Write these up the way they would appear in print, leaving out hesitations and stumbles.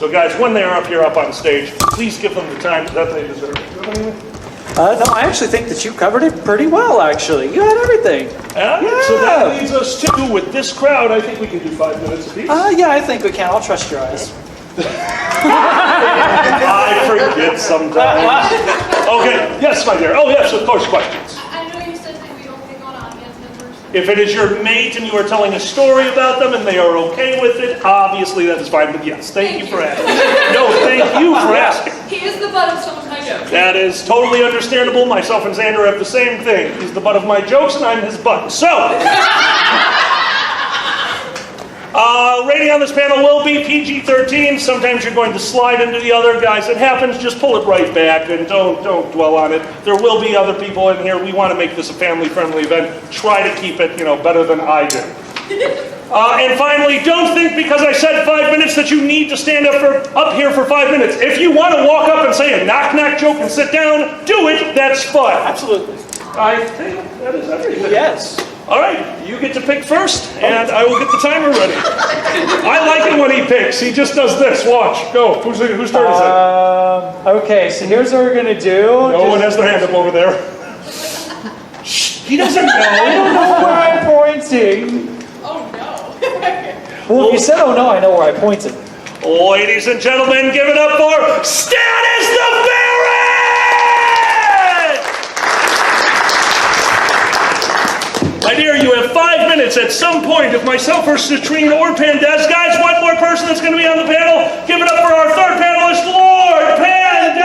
So guys, when they're up here up on stage, please give them the time that they deserve. No, I actually think that you covered it pretty well, actually. You had everything. Yeah. So that leads us to, with this crowd, I think we can do 5 minutes apiece. Yeah, I think we can. I'll trust your eyes. I forget sometimes. Okay, yes, my dear. Oh, yes, of course, questions. I know you said that we don't pick on audience members. If it is your mate and you are telling a story about them and they are okay with it, obviously that is fine. But yes, thank you for asking. No, thank you for asking. He is the butt of some of my jokes. That is totally understandable. Myself and Xander have the same thing. He's the butt of my jokes and I'm his butt. So, rating on this panel will be PG-13. Sometimes you're going to slide into the other. Guys, it happens. Just pull it right back and don't dwell on it. There will be other people in here. We want to make this a family-friendly event. Try to keep it, better than I do. And finally, don't think because I said 5 minutes that you need to stand up here for 5 minutes. If you want to walk up and say a knock-knock joke and sit down, do it. That's fun. Absolutely. I think that is everything. Yes. All right, you get to pick first, and I will get the timer ready. I like it when he picks. He just does this. Watch. Go. Whose turn is it? Okay, so here's what we're going to do. No one has their hand up over there. Shh, he doesn't know. I don't know where I'm pointing. Oh no. Well, if you said, oh no, I know where I pointed. Ladies and gentlemen, give it up for Status the Ferret! My dear, you have 5 minutes at some point. If myself or Citrine or Pandez, guys, one more person that's going to be on the panel. Give it up for our third panelist, Lord Pandez!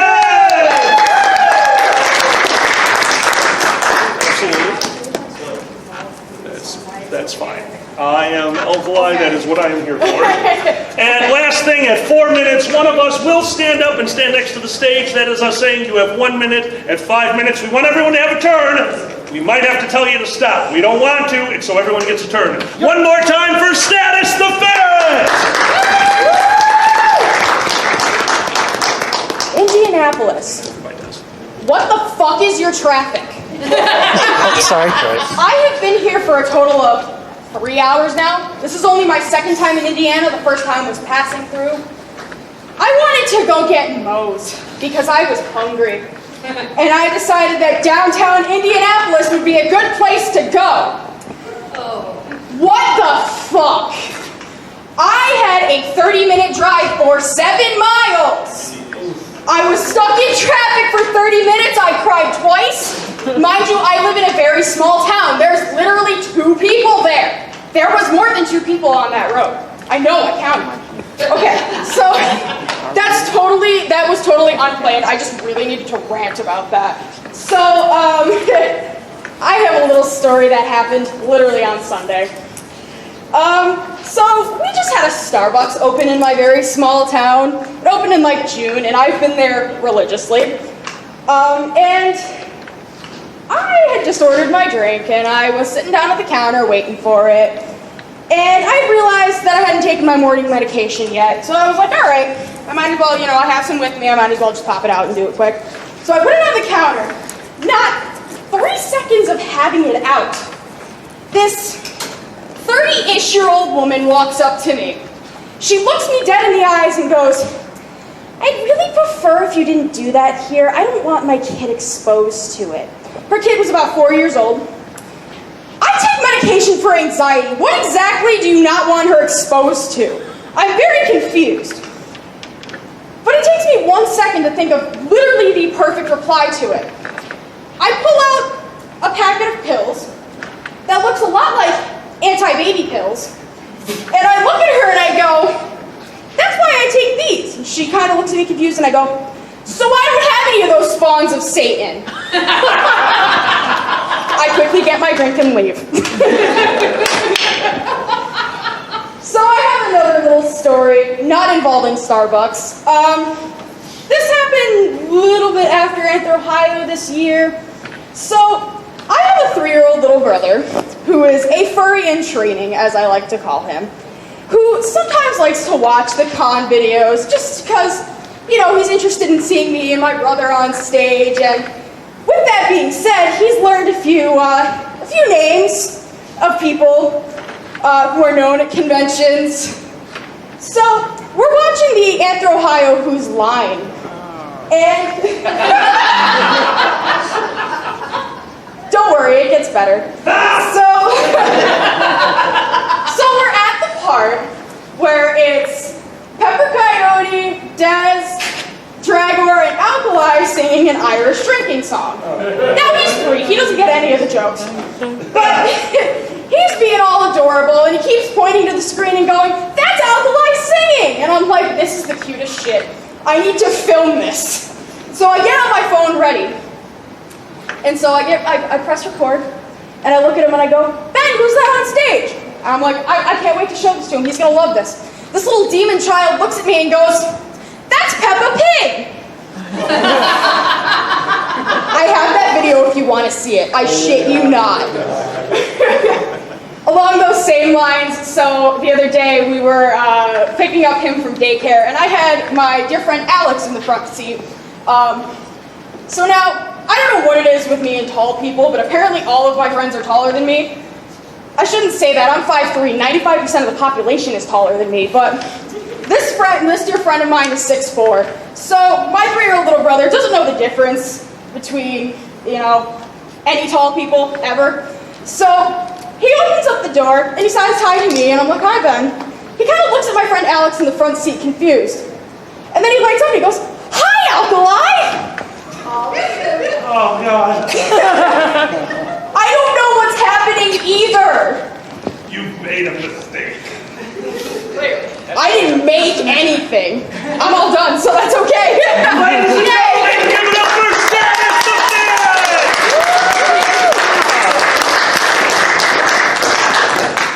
Absolutely. That's fine. I am Alkali, that is what I am here for. And last thing, at 4 minutes, one of us will stand up and stand next to the stage. That is us saying you have 1 minute. At 5 minutes, we want everyone to have a turn. We might have to tell you to stop. We don't want to, and so everyone gets a turn. One more time for Status the Ferret! Indianapolis. What the fuck is your traffic? Sorry, Joyce. I have been here for a total of 3 hours now. This is only my second time in Indiana. The first time was passing through. I wanted to go get Moe's because I was hungry. And I decided that downtown Indianapolis would be a good place to go. Oh. What the fuck? I had a 30-minute drive for 7 miles. I was stuck in traffic for 30 minutes. I cried twice. Mind you, I live in a very small town. There's literally 2 people there. There was more than 2 people on that road. I know, I counted. Okay, so that was totally unplanned. I just really needed to rant about that. So, I have a little story that happened literally on Sunday. So we just had a Starbucks open in my very small town. It opened in like June, and I've been there religiously. And I had just ordered my drink, and I was sitting down at the counter waiting for it. And I realized that I hadn't taken my morning medication yet, so I was like, all right, I might as well, I have some with me, I might as well just pop it out and do it quick. So I put it on the counter. Not 3 seconds of having it out, this 30-ish-year-old woman walks up to me. She looks me dead in the eyes and goes, I'd really prefer if you didn't do that here. I don't want my kid exposed to it. Her kid was about 4 years old. I take medication for anxiety. What exactly do you not want her exposed to? I'm very confused. But it takes me 1 second to think of literally the perfect reply to it. I pull out a packet of pills that looks a lot like anti-baby pills. And I look at her and I go, that's why I take these. And she kind of looks at me confused and I go, so I don't have any of those spawns of Satan. I quickly get my drink and leave. So I have another little story, not involving Starbucks. This happened a little bit after Enter Ohio this year. So I have a 3-year-old little brother who is a furry in training, as I like to call him, who sometimes likes to watch the con videos just because, he's interested in seeing me and my brother on stage. And with that being said, he's learned a few names of people who are known at conventions. So we're watching the the Anthro Ohio Who's Line. And don't worry, it gets better. So we're at the part where it's Pepper Coyote, Dez, Dragor, and Alkali singing an Irish drinking song. Now he's 3, he doesn't get any of the jokes. But he's being all adorable, and he keeps pointing to the screen and going, "That's Alkali singing!" And I'm like, this is the cutest shit. I need to film this. So I get on my phone ready. And so I press record, and I look at him and I go, "Ben, who's that on stage?" And I'm like, I can't wait to show this to him. He's gonna love this. This little demon child looks at me and goes, "That's Peppa Pig!" I have that video if you want to see it. I shit you not. Along those same lines, so the other day we were picking up him from daycare, and I had my dear friend Alex in the front seat. So now, I don't know what it is with me and tall people, but apparently all of my friends are taller than me. I shouldn't say that, I'm 5'3", 95% of the population is taller than me, but this dear friend of mine is 6'4". So my 3-year-old little brother doesn't know the difference between, any tall people ever. So he opens up the door and he says hi to me, and I'm like, "Hi, Ben." He kind of looks at my friend Alex in the front seat confused. And then he lights up and he goes, "Hi, Alkali!" Oh, God. I don't know what's happening either. You've made a mistake. I didn't make anything. I'm all done, so that's okay. Ladies and gentlemen, give it up for Status the Man!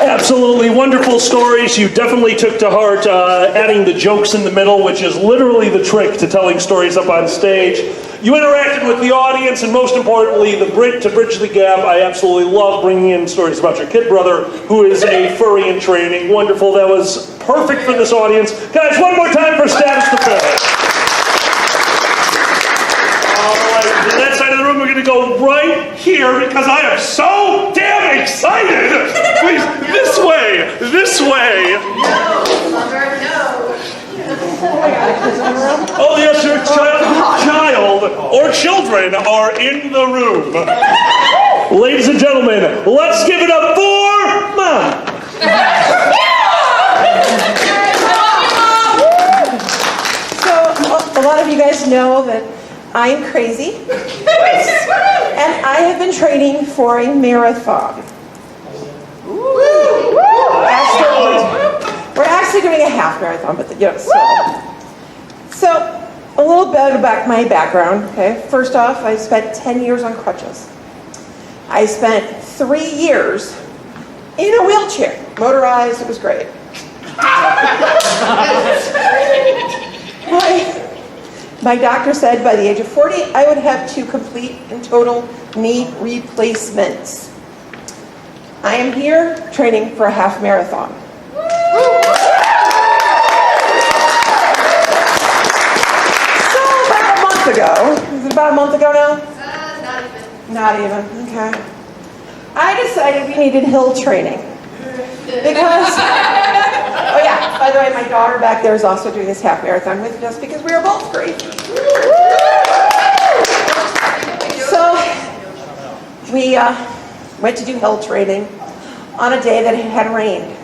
Absolutely wonderful stories. You definitely took to heart adding the jokes in the middle, which is literally the trick to telling stories up on stage. You interacted with the audience, and most importantly, to bridge the gap, I absolutely love bringing in stories about your kid brother, who is a furry in training. Wonderful. That was perfect for this audience. Guys, one more time for Status the Man. All right, to that side of the room, we're going to go right here because I am so damn excited. Please, this way, this way. Oh, yes, your child or children are in the room. Ladies and gentlemen, let's give it up for Mom. So, a lot of you guys know that I'm crazy, and I have been training for a marathon. We're actually doing a half marathon, but So, a little bit about my background, okay? First off, I spent 10 years on crutches. I spent 3 years in a wheelchair, motorized, it was great. My doctor said by the age of 40, I would have 2 complete and total knee replacements. I am here training for a half marathon. Ago. Is it about a month ago now? Not even. Okay. I decided we needed hill training. Because, oh yeah, by the way, my daughter back there is also doing this half marathon with us because we are both great. So, we went to do hill training on a day that it had rained.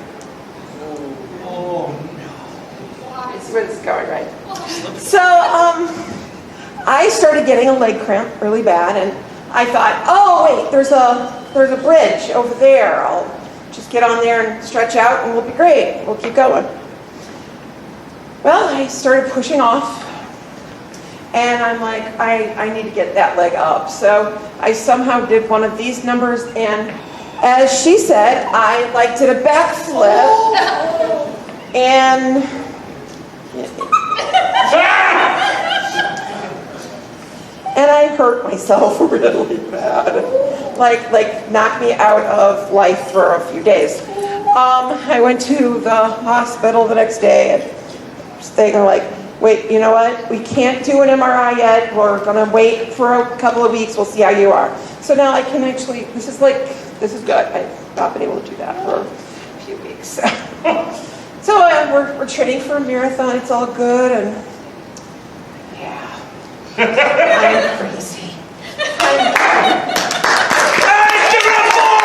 This is where this is going, right? So, I started getting a leg cramp really bad, and I thought, oh wait, there's a bridge over there. I'll just get on there and stretch out and we'll be great. We'll keep going. Well, I started pushing off, and I'm like, I need to get that leg up. So I somehow did one of these numbers, and as she said, I did a backflip, and and I hurt myself really bad. Like knocked me out of life for a few days. I went to the hospital the next day and was thinking wait, you know what? We can't do an MRI yet. We're gonna wait for a couple of weeks. We'll see how you are. So now I can actually, this is good. I've not been able to do that for a few weeks. So we're training for a marathon. It's all good, and yeah, I'm crazy. Hey, give it up for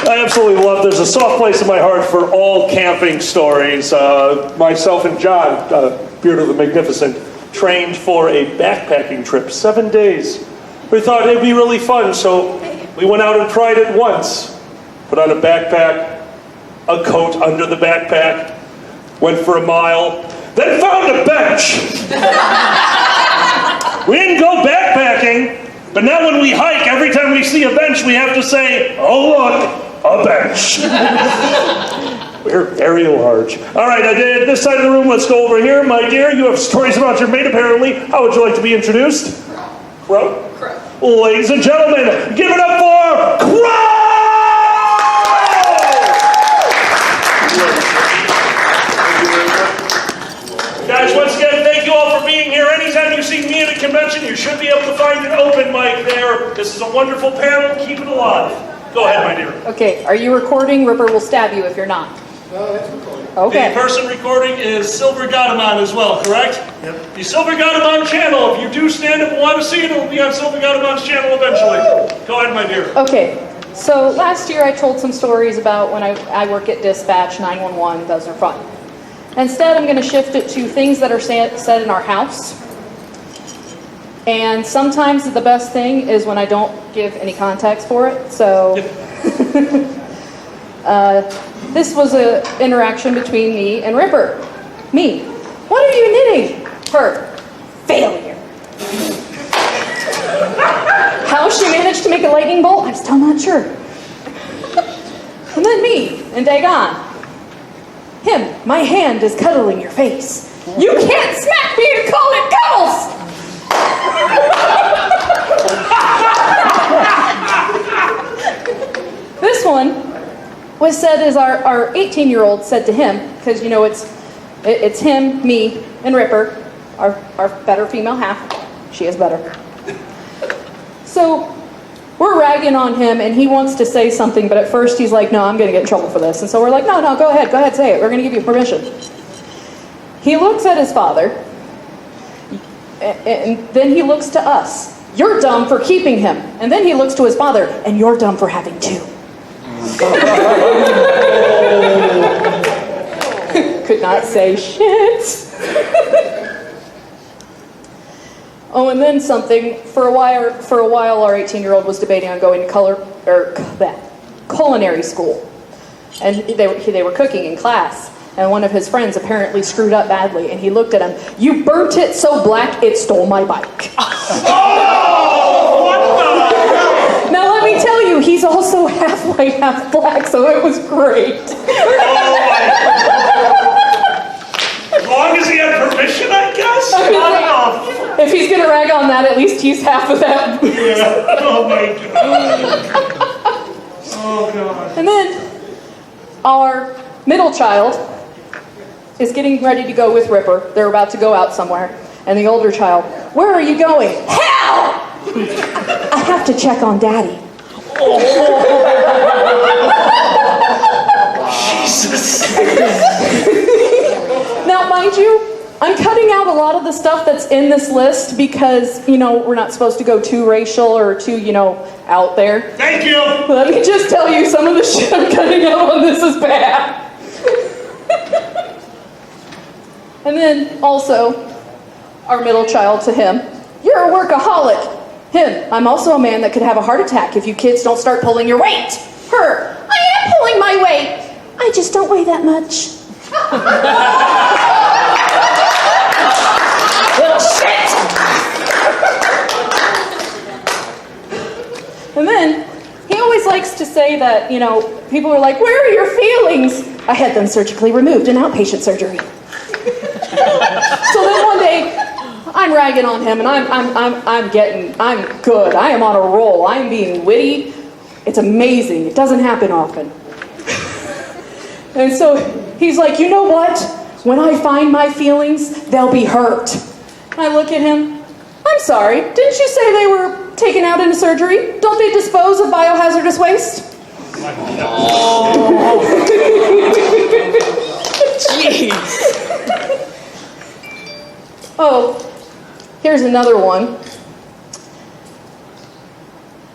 it! I absolutely love, there's a soft place in my heart for all camping stories. Myself and John, Beard of the Magnificent, trained for a backpacking trip, 7 days. We thought it'd be really fun, so we went out and tried it once. Put on a backpack, a coat under the backpack, went for a mile, then found a bench. We didn't go backpacking, but now when we hike, every time we see a bench, we have to say, oh look, a bench. We're very large. All right, at this side of the room, let's go over here. My dear, you have stories about your mate, apparently. How would you like to be introduced? Crow? Crow. Ladies and gentlemen, give it up for Crow! Guys, once again, thank you all for being here. Anytime you see me at a convention, you should be able to find an open mic there. This is a wonderful panel. Keep it alive. Go ahead, my dear. Okay, are you recording? Ripper will stab you if you're not. No, that's recording. Okay. The person recording is Silver Godamon as well, correct? Yep. The Silver Godamon channel, if you do stand up and want to see it, it will be on Silver Godamon's channel eventually. Go ahead, my dear. Okay, so last year I told some stories about when I work at Dispatch 911. Those are fun. Instead, I'm going to shift it to things that are said in our house. And sometimes the best thing is when I don't give any context for it. So this was an interaction between me and Ripper. Me, what are you knitting? Her, failure. How she managed to make a lightning bolt, I'm still not sure. And then me and Dagon. Him, my hand is cuddling your face. You can't smack me and call it cuddles! This one was said as our 18-year-old said to him, because you know it's him, me, and Ripper, our better female half. She is better. So we're ragging on him, and he wants to say something, but at first he's like, no, I'm going to get in trouble for this. And so we're like, no, go ahead, say it. We're going to give you permission. He looks at his father, and then he looks to us. You're dumb for keeping him. And then he looks to his father, and you're dumb for having two. Could not say shit. Oh, and then something. For a while, our 18-year-old was debating on going to culinary school, and they were cooking in class. And one of his friends apparently screwed up badly, and he looked at him. You burnt it so black it stole my bike. Now let me tell you, he's also half white, half black, so it was great. As long as he had permission, I guess. If he's gonna rag on that, at least he's half of that. Yeah. Oh my god. Oh god. And then our middle child is getting ready to go with Ripper. They're about to go out somewhere. And the older child, where are you going? Hell! I have to check on Daddy. Jesus. Now, mind you, I'm cutting out a lot of the stuff that's in this list because, we're not supposed to go too racial or too, out there. Thank you. Let me just tell you, some of the shit I'm cutting out on this is bad. And then, also, our middle child to him, you're a workaholic. Him, I'm also a man that could have a heart attack if you kids don't start pulling your weight. Her, I am pulling my weight. I just don't weigh that much. Little shit! And then, he always likes to say that, people are like, where are your feelings? I had them surgically removed in outpatient surgery. So then one day, I'm ragging on him, and I'm good. I am on a roll. I am being witty. It's amazing. It doesn't happen often. And so he's like, you know what? When I find my feelings, they'll be hurt. I look at him. I'm sorry. Didn't you say they were taken out into surgery, don't they dispose of biohazardous waste? Jeez. Oh, here's another one.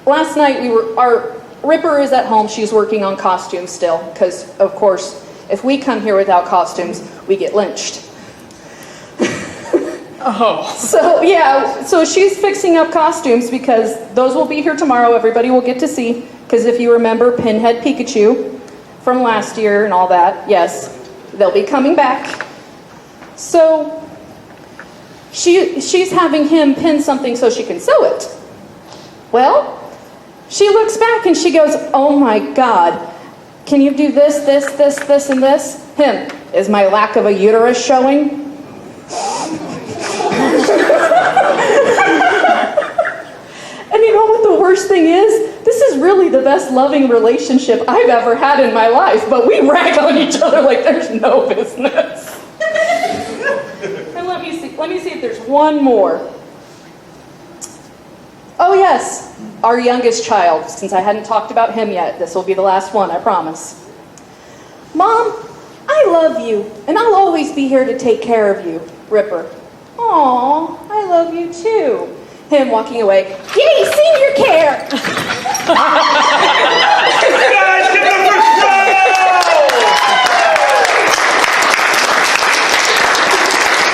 Last night our Ripper is at home. She's working on costumes still, because of course, if we come here without costumes, we get lynched. Oh. So she's fixing up costumes because those will be here tomorrow. Everybody will get to see. Because if you remember Pinhead Pikachu from last year and all that, yes, they'll be coming back. So she's having him pin something so she can sew it. Well, she looks back and she goes, "Oh my God, can you do this, and this?" Him, "Is my lack of a uterus showing?" And you know what the worst thing is? This is really the best loving relationship I've ever had in my life, but we rag on each other like there's no business. And let me see if there's one more. Oh yes, our youngest child. Since I hadn't talked about him yet, this will be the last one, I promise. "Mom, I love you, and I'll always be here to take care of you." Ripper, "Aw, I love you too." Him walking away, "Yay, senior care!" Guys, give it up for Snow!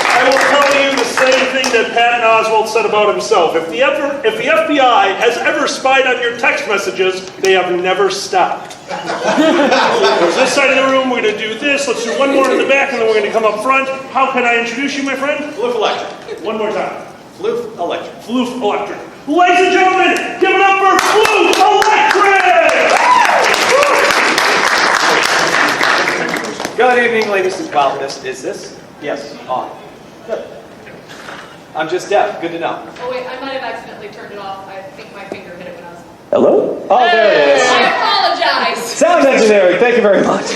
I will tell you the same thing that Patton Oswalt said about himself. If the FBI has ever spied on your text messages, they have never stopped. There's this side of the room, we're going to do this. Let's do one more in the back, and then we're going to come up front. How can I introduce you, my friend? Floof Electric. One more time. Floof Electric. Floof Electric. Ladies and gentlemen, give it up for Floof Electric! Good evening, ladies and well, is this? Yes, on. Good. I'm just deaf. Good to know. Oh wait, I might have accidentally turned it off. I think my finger hit it when I was... Hello? Oh, there it is. I apologize. Sound engineering. Thank you very much.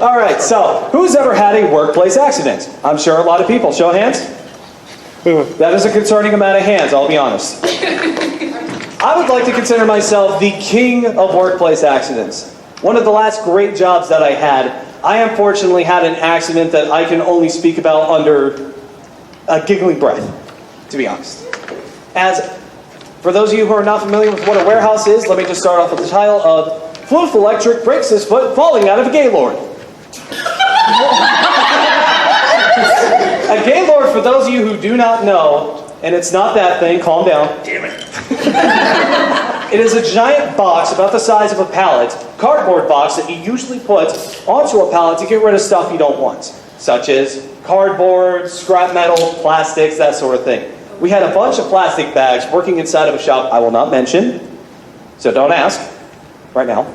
All right, so who's ever had a workplace accident? I'm sure a lot of people. Show of hands. That is a concerning amount of hands, I'll be honest. I would like to consider myself the king of workplace accidents. One of the last great jobs that I had, I unfortunately had an accident that I can only speak about under a giggling breath, to be honest. As for those of you who are not familiar with what a warehouse is, let me just start off with the title of Floof Electric Breaks His Foot Falling Out of a Gaylord. A Gaylord, for those of you who do not know, and it's not that thing, calm down. Damn it. It is a giant box about the size of a pallet, cardboard box that you usually put onto a pallet to get rid of stuff you don't want, such as cardboard, scrap metal, plastics, that sort of thing. We had a bunch of plastic bags working inside of a shop I will not mention, so don't ask right now.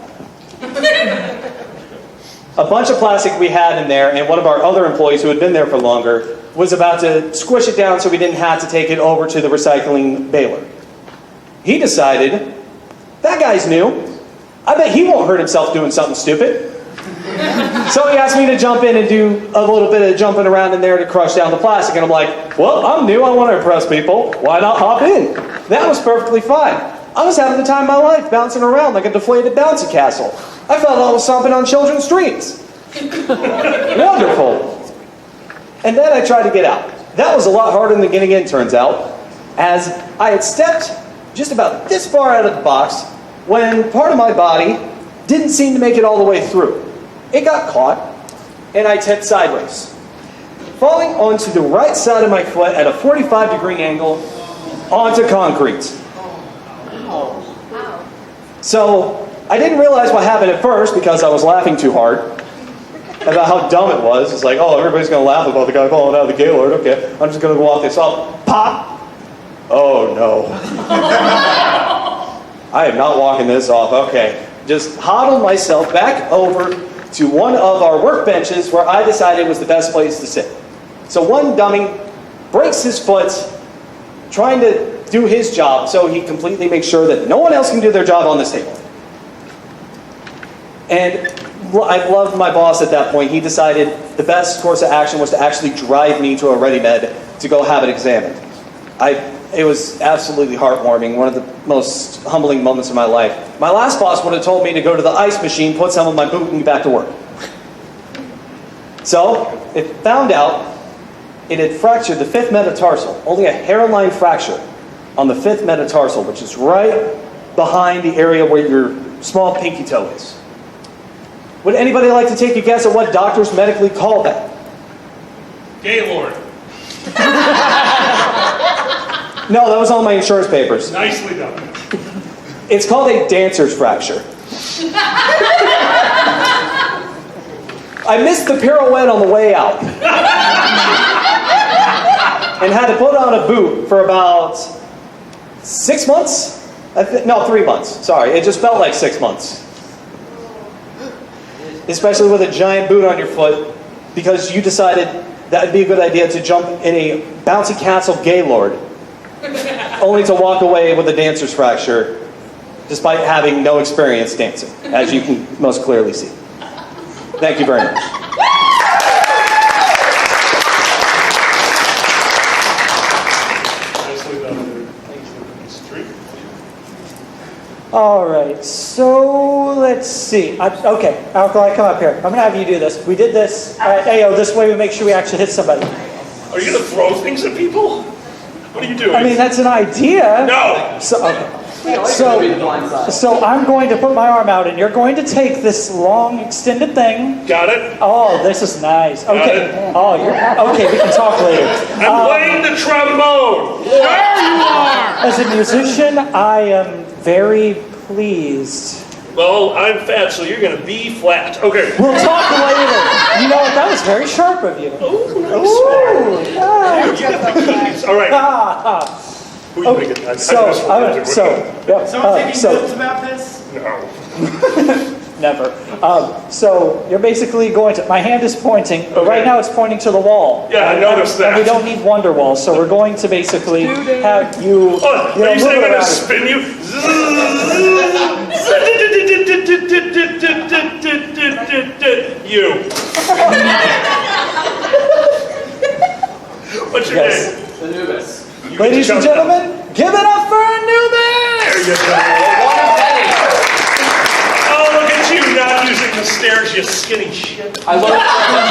A bunch of plastic we had in there, and one of our other employees who had been there for longer was about to squish it down so we didn't have to take it over to the recycling baler. He decided, that guy's new. I bet he won't hurt himself doing something stupid. So he asked me to jump in and do a little bit of jumping around in there to crush down the plastic. And I'm like, well, I'm new. I want to impress people. Why not hop in? That was perfectly fine. I was having the time of my life, bouncing around like a deflated bouncy castle. I felt I was stomping on children's streets. Wonderful. And then I tried to get out. That was a lot harder than getting in, turns out, as I had stepped just about this far out of the box when part of my body didn't seem to make it all the way through. It got caught, and I tipped sideways, falling onto the right side of my foot at a 45-degree angle onto concrete. So I didn't realize what happened at first because I was laughing too hard about how dumb it was. It's like, oh, everybody's going to laugh about the guy falling out of the Gaylord. Okay, I'm just going to walk this off. Pop! Oh, no. I am not walking this off. Okay. Just huddled myself back over to one of our workbenches where I decided was the best place to sit. So one dummy breaks his foot trying to do his job, so he completely makes sure that no one else can do their job on this table. And I loved my boss at that point. He decided the best course of action was to actually drive me to a ready med to go have it examined. It was absolutely heartwarming, one of the most humbling moments of my life. My last boss would have told me to go to the ice machine, put some on my boot, and get back to work. So, it found out it had fractured the 5th metatarsal, only a hairline fracture on the 5th metatarsal, which is right behind the area where your small pinky toe is. Would anybody like to take a guess at what doctors medically call that? Gaylord. No, that was on my insurance papers. Nicely done. It's called a dancer's fracture. I missed the pirouette on the way out. And had to put on a boot for about 6 months? No, 3 months. Sorry, it just felt like 6 months. Especially with a giant boot on your foot, because you decided that would be a good idea to jump in a bouncy castle Gaylord, only to walk away with a dancer's fracture, despite having no experience dancing, as you can most clearly see. Thank you very much. Nicely done. Street. All right, so let's see. Okay, Alkali, come up here. I'm going to have you do this. We did this at AO. This way we make sure we actually hit somebody. Are you going to throw things at people? What are you doing? I mean, that's an idea. No! So, okay. So I'm going to put my arm out, and you're going to take this long, extended thing. Got it? Oh, this is nice. Got Okay. it. Oh, okay. We can talk later. I'm playing the trombone! As a musician, I am very pleased. Well, I'm fat, so you're going to be flat. Okay. We'll talk later. You know what? That was very sharp of you. Oh, nice. Ooh, yeah. You get the goodies. All right. Who are you Okay, thinking? so about this? No. never. So you're basically going to. My hand is pointing, but right now it's pointing to the wall. Yeah, I noticed that. And we don't need wonder walls, so we're going to basically have you. Oh, are you saying I'm going to spin you? You. What's your Yes. name? Anubis. Ladies and gentlemen, give it up for Anubis! There you go. Oh, look at you not using the stairs, you skinny shit. I love the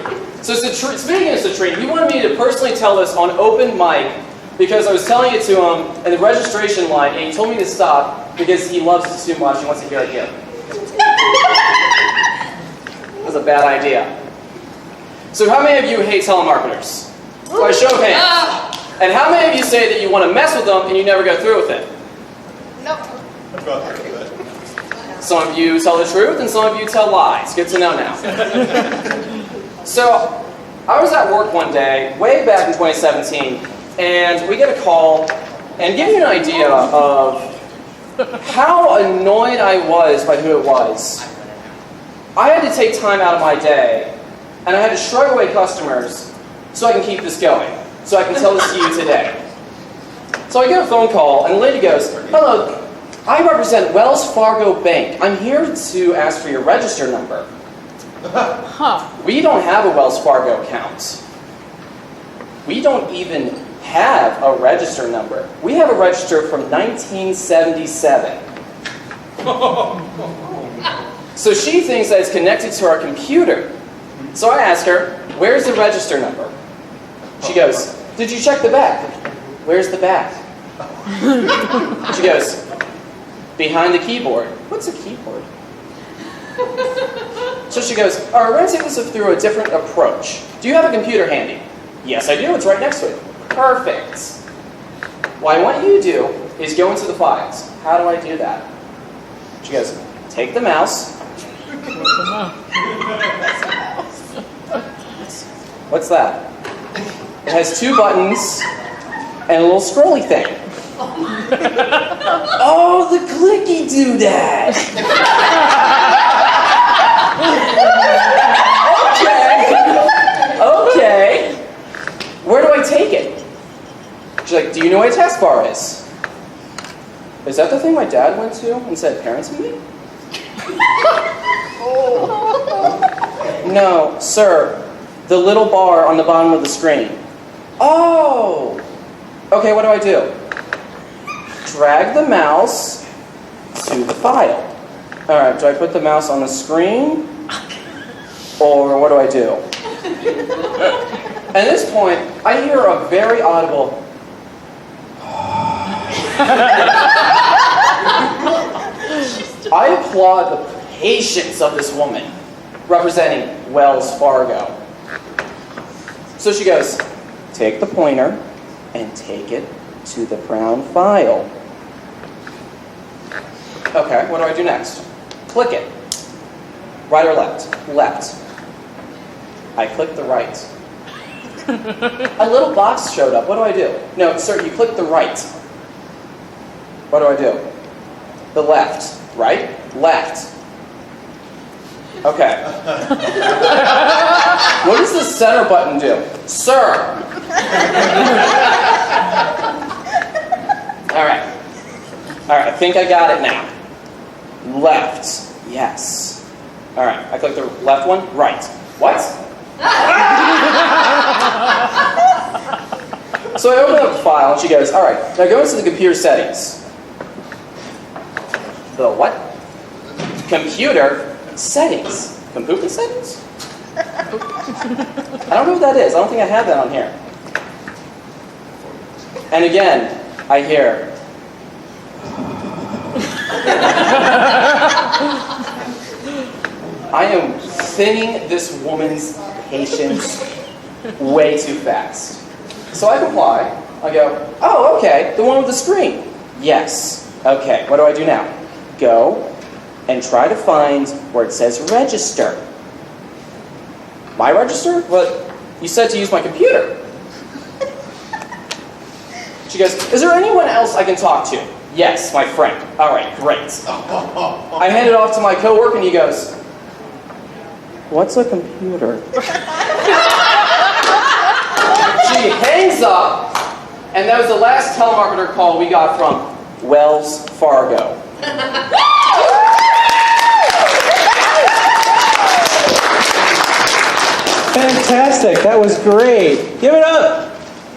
train. So speaking of the train, he wanted me to personally tell this on open mic because I was telling it to him in the registration line, and he told me to stop because he loves it too much and wants to hear it again. That was a bad idea. So how many of you hate telemarketers? By show of hands. And how many of you say that you want to mess with them and you never go through with it? Nope. Some of you tell the truth and some of you tell lies. Good to know now. So, I was at work one day, way back in 2017, and we get a call, and give you an idea of how annoyed I was by who it was. I had to take time out of my day, and I had to shrug away customers so I can keep this going, so I can tell this to you today. So I get a phone call, and the lady goes, "Hello, I represent Wells Fargo Bank. I'm here to ask for your register number." We don't have a Wells Fargo account. We don't even have a register number. We have a register from 1977. So she thinks that it's connected to our computer. So I ask her, "Where's the register number?" She goes, "Did you check the back?" "Where's the back?" She goes, "Behind the keyboard." "What's a keyboard?" So she goes, "All right, we're going to take this through a different approach. Do you have a computer handy?" "Yes, I do. It's right next to it." "Perfect. What I want you to do is go into the files." "How do I do that?" She goes, "Take the mouse." "What's that?" "It has 2 buttons and a little scrolly thing." "Oh, the clicky doodad." Okay. Where do I take it? She's like, "Do you know what a taskbar is?" "Is that the thing my dad went to and said parents meeting?" "No, sir. The little bar on the bottom of the screen." "Oh, Okay, what do? Drag the mouse to the file. All right, do I put the mouse on the screen? Or what do? At this point, I hear a very audible I applaud the patience of this woman representing Wells Fargo. So she goes, take the pointer and take it to the brown file. Okay, what do I do next? Click it. Right or left? Left. I click the right. A little box showed up. What do? No, sir, you click the right. What do? The left. Right? Left. Okay. What does the center button do? Sir! Alright. Alright, I think I got it now. Left. Yes. Alright, I click the left one. Right. What? So I open up the file and she goes, alright, now go into the computer settings. The what? Computer settings. Computer settings? I don't know what that is. I don't think I have that on here. And again, I hear. I am thinning this woman's patience way too fast. So I comply. I go, oh, okay, the one with the screen. Yes. Okay, what do I do now? Go and try to find where it says register. My register? But you said to use my computer. She goes, is there anyone else I can talk to? Yes, my friend. All right, great. I hand it off to my coworker and he goes, what's a computer? She hangs up, and that was the last telemarketer call we got from Wells Fargo. Fantastic. That was great. Give it up.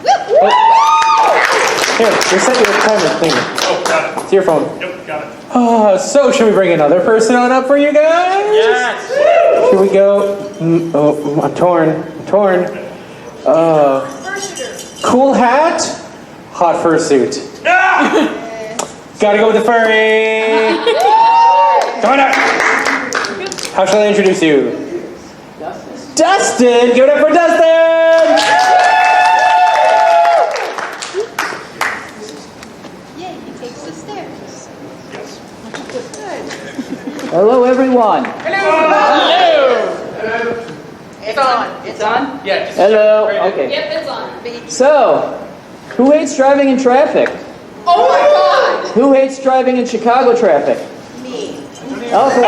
Oh. Here, we sent you a timer thing. Oh, got it. It's your phone. Yep, got it. So should we bring another person on up for you guys? Yes. Should we go? Oh, I'm torn. Cool hat, hot fursuit. Ah! Gotta go with the furry. Come on up. How shall I introduce you? Dustin. Give it up for Dustin. Yeah, he takes the stairs. Hello, everyone. It's on. It's on? Yeah. Hello. Okay. Yep, it's on. So, who hates driving in traffic? Oh my god! Who hates driving in Chicago traffic? Me. Alkali.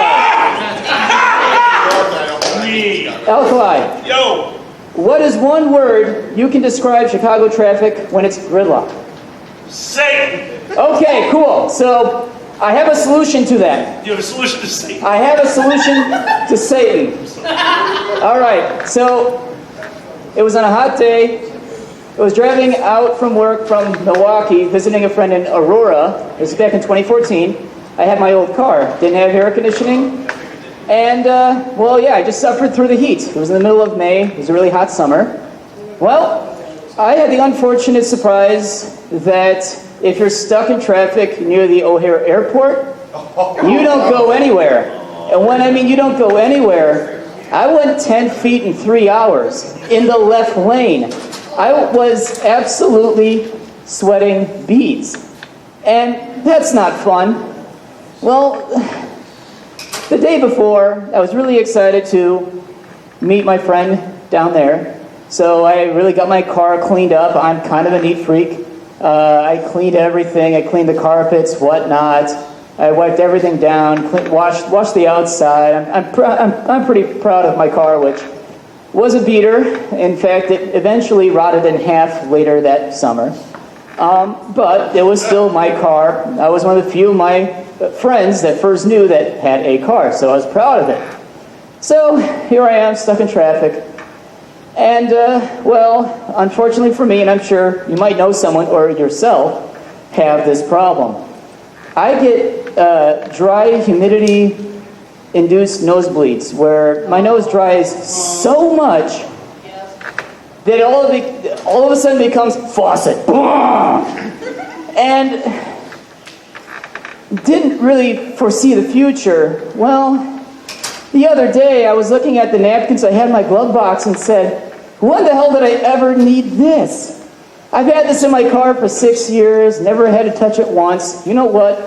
Me. Alkali. Yo. What is one word you can describe Chicago traffic when it's gridlock? Satan. Okay, cool. So, I have a solution to that. You have a solution to Satan. I have a solution to Satan. All right, so it was on a hot day. I was driving out from work from Milwaukee, visiting a friend in Aurora. It was back in 2014. I had my old car, didn't have air conditioning. And, I just suffered through the heat. It was in the middle of May. It was a really hot summer. Well, I had the unfortunate surprise that if you're stuck in traffic near the O'Hare Airport, you don't go anywhere. And when I mean you don't go anywhere, I went 10 feet in 3 hours in the left lane. I was absolutely sweating beads. And that's not fun. Well, the day before, I was really excited to meet my friend down there. So I really got my car cleaned up. I'm kind of a neat freak. I cleaned everything. I cleaned the carpets, whatnot. I wiped everything down, washed the outside. I'm pretty proud of my car, which was a beater. In fact, it eventually rotted in half later that summer. But it was still my car. I was one of the few of my friends that first knew that had a car, so I was proud of it. So here I am, stuck in traffic. And, well, unfortunately for me, and I'm sure you might know someone or yourself have this problem. I get dry humidity-induced nosebleeds where my nose dries so much that all of a sudden becomes faucet. And didn't really foresee the future. Well, the other day I was looking at the napkins I had in my glove box and said, when the hell did I ever need this? I've had this in my car for 6 years, never had to touch it once. You know what?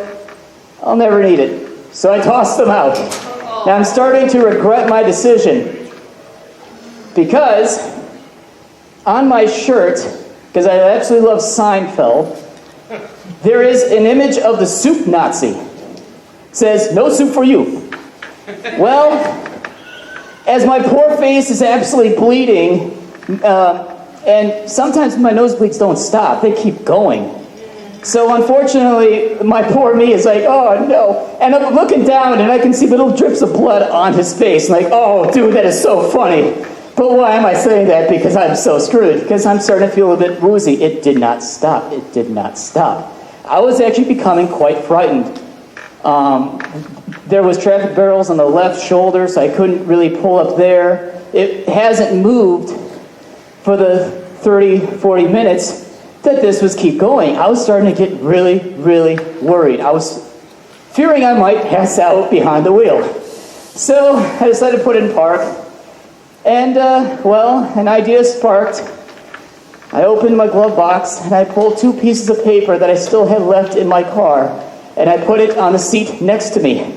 I'll never need it. So I tossed them out. Now I'm starting to regret my decision because on my shirt, because I absolutely love Seinfeld, there is an image of the soup Nazi. It says, no soup for you. Well, as my poor face is absolutely bleeding, and sometimes my nosebleeds don't stop, they keep going. So unfortunately, my poor me is like, oh no. And I'm looking down and I can see little drips of blood on his face. Like, oh dude, that is so funny. But why am I saying that? Because I'm so screwed. Because I'm starting to feel a bit woozy. It did not stop. It did not stop. I was actually becoming quite frightened. There was traffic barrels on the left shoulder, so I couldn't really pull up there. It hasn't moved for the 30, 40 minutes that this was keep going. I was starting to get really, really worried. I was fearing I might pass out behind the wheel. So I decided to put it in park. And, well, an idea sparked. I opened my glove box and I pulled 2 pieces of paper that I still had left in my car, and I put it on the seat next to me.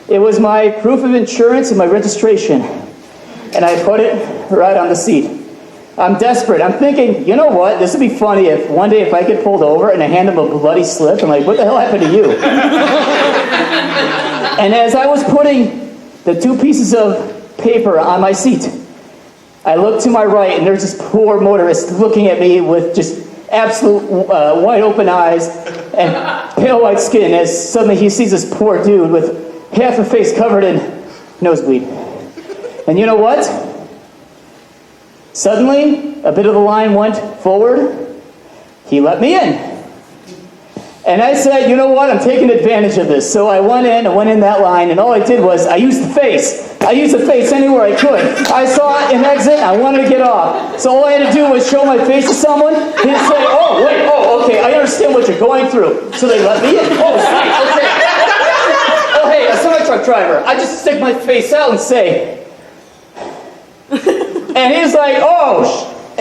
It was my proof of insurance and my registration, and I put it right on the seat. I'm desperate. I'm thinking, you know what? This would be funny if one day if I get pulled over and I hand him a bloody slip, I'm like, what the hell happened to you? And as I was putting the 2 pieces of paper on my seat, I looked to my right, and there's this poor motorist looking at me with just absolute wide open eyes and pale white skin as suddenly he sees this poor dude with half a face covered in nosebleed. And you know what? Suddenly, a bit of the line went forward. He let me in. And I said, you know what? I'm taking advantage of this. So I went in that line, and all I did was I used the face. I used the face anywhere I could. I saw an exit, I wanted to get off. So all I had to do was show my face to someone. They'd say, oh, wait, oh, okay, I understand what you're going through. So they let me in. Oh, sweet, okay. Oh, hey, a semi-truck driver. I just stick my face out and say, and he's like, oh,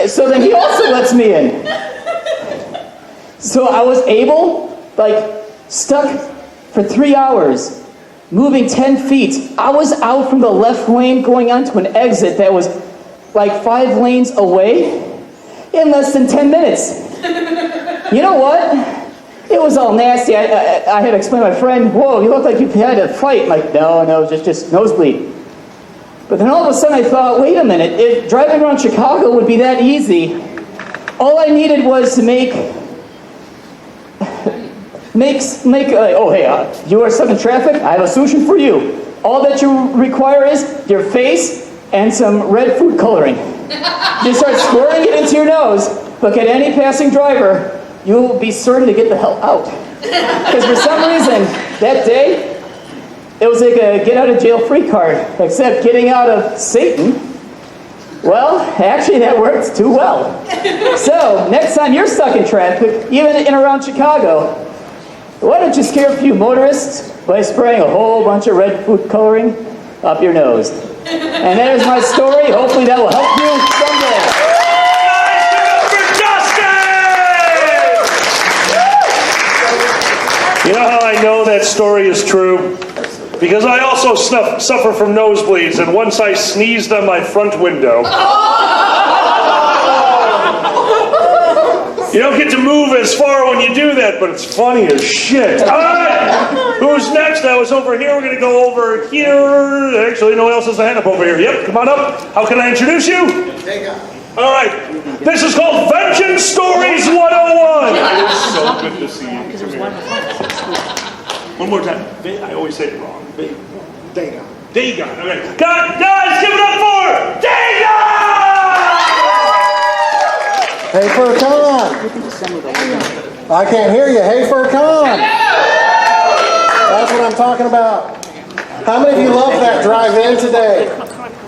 so then he also lets me in. So I was able, stuck for 3 hours, moving 10 feet. I was out from the left lane going onto an exit that was 5 lanes away in less than 10 minutes. You know what? It was all nasty. I had to explain to my friend, whoa, you look like you had a fight. I'm like, no, just nosebleed. But then all of a sudden I thought, wait a minute, if driving around Chicago would be that easy, all I needed was to oh hey, you are stuck in traffic? I have a solution for you. All that you require is your face and some red food coloring. You start squirting it into your nose, look at any passing driver, you will be certain to get the hell out. Because for some reason, that day, it was like a get out of jail free card, except getting out of Satan. Well, actually that worked too well. So, next time you're stuck in traffic, even in around Chicago, why don't you scare a few motorists by spraying a whole bunch of red food coloring up your nose? And there's my story. Hopefully that will help you someday. You know how I know that story is true? Because I also suffer from nosebleeds, and once I sneezed on my front window. You don't get to move as far when you do that, but it's funny as shit. All right, who's next? I was over here. We're going to go over here. Actually, no one else has a hand up over here. Yep, come on up. How can I introduce you? All right, this is called Vengeance Stories 101. It is so good to see you. One more time. I always say it wrong. Dagon. Okay. Guys, give it up for Dagon! Hey, Furcon. I can't hear you. Hey, Furcon. That's what I'm talking about. How many of you love that drive-in today?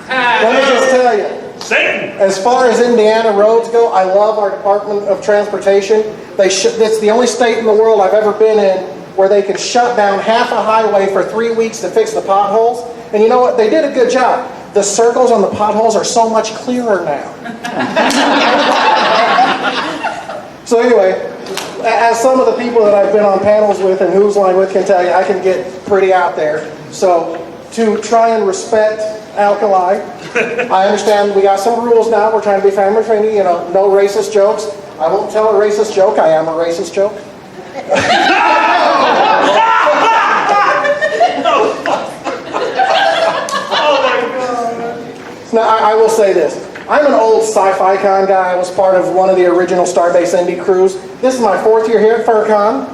Let me just tell you. Satan! As far as Indiana roads go, I love our Department of Transportation. It's the only state in the world I've ever been in where they can shut down half a highway for 3 weeks to fix the potholes. And you know what? They did a good job. The circles on the potholes are so much clearer now. So anyway, as some of the people that I've been on panels with and Who's Line with can tell you, I can get pretty out there. So to try and respect Alkali, I understand we got some rules now. We're trying to be family friendly, no racist jokes. I won't tell a racist joke. I am a racist joke. Now, I will say this. I'm an old sci-fi con guy. I was part of one of the original Starbase Indy crews. This is my 4th year here at FurCon,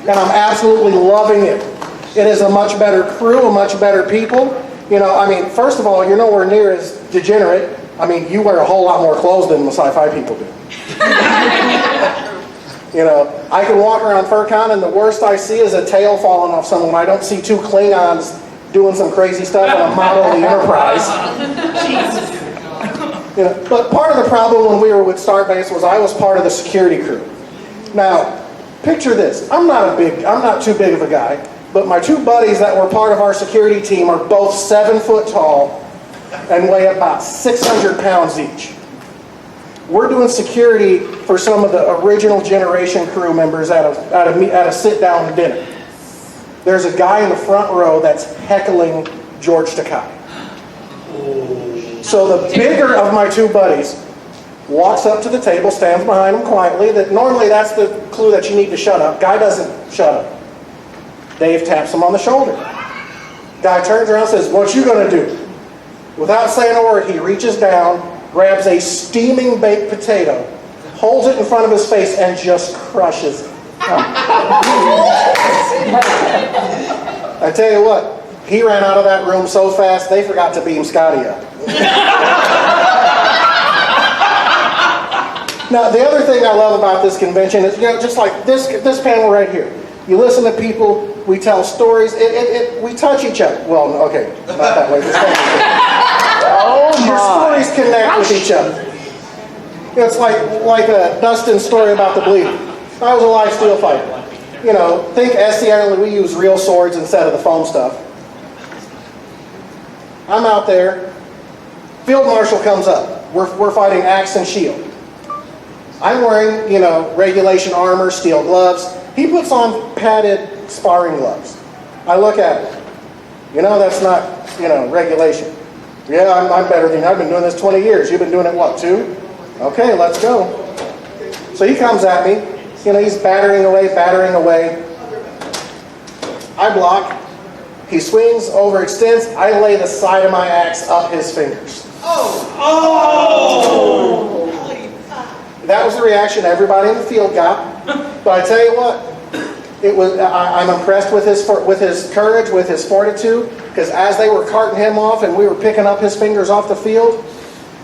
and I'm absolutely loving it. It is a much better crew, a much better people. First of all, you're nowhere near as degenerate. You wear a whole lot more clothes than the sci-fi people do. I can walk around FurCon, and the worst I see is a tail falling off someone. I don't see 2 Klingons doing some crazy stuff on a model of the Enterprise. But part of the problem when we were with Starbase was I was part of the security crew. Now, picture this. I'm not too big of a guy, but my 2 buddies that were part of our security team are both 7 foot tall and weigh about 600 pounds each. We're doing security for some of the original generation crew members at a sit-down dinner. There's a guy in the front row that's heckling George Takei. So the bigger of my 2 buddies walks up to the table, stands behind him quietly. Normally that's the clue that you need to shut up. Guy doesn't shut up. Dave taps him on the shoulder. Guy turns around and says, "What you gonna do?" Without saying a word, he reaches down, grabs a steaming baked potato, holds it in front of his face, and just crushes it. I tell you what, he ran out of that room so fast they forgot to beam Scotty up. Now, the other thing I love about this convention is, just like this panel right here. You listen to people, we tell stories, we touch each other. Well, okay, not that way. Your stories connect with each other. It's like Dustin's story about the bleeding. I was a live steel fighter. Think SC, only we use real swords instead of the foam stuff. I'm out there. Field Marshal comes up. We're fighting axe and shield. I'm wearing, regulation armor, steel gloves. He puts on padded sparring gloves. I look at him. That's not, regulation. Yeah, I'm better than you. I've been doing this 20 years. You've been doing it, what, 2? Okay, let's go. So he comes at me. He's battering away. I block. He swings, overextends. I lay the side of my axe up his fingers. Oh! That was the reaction everybody in the field got. But I tell you what, I'm impressed with his courage, with his fortitude, because as they were carting him off and we were picking up his fingers off the field,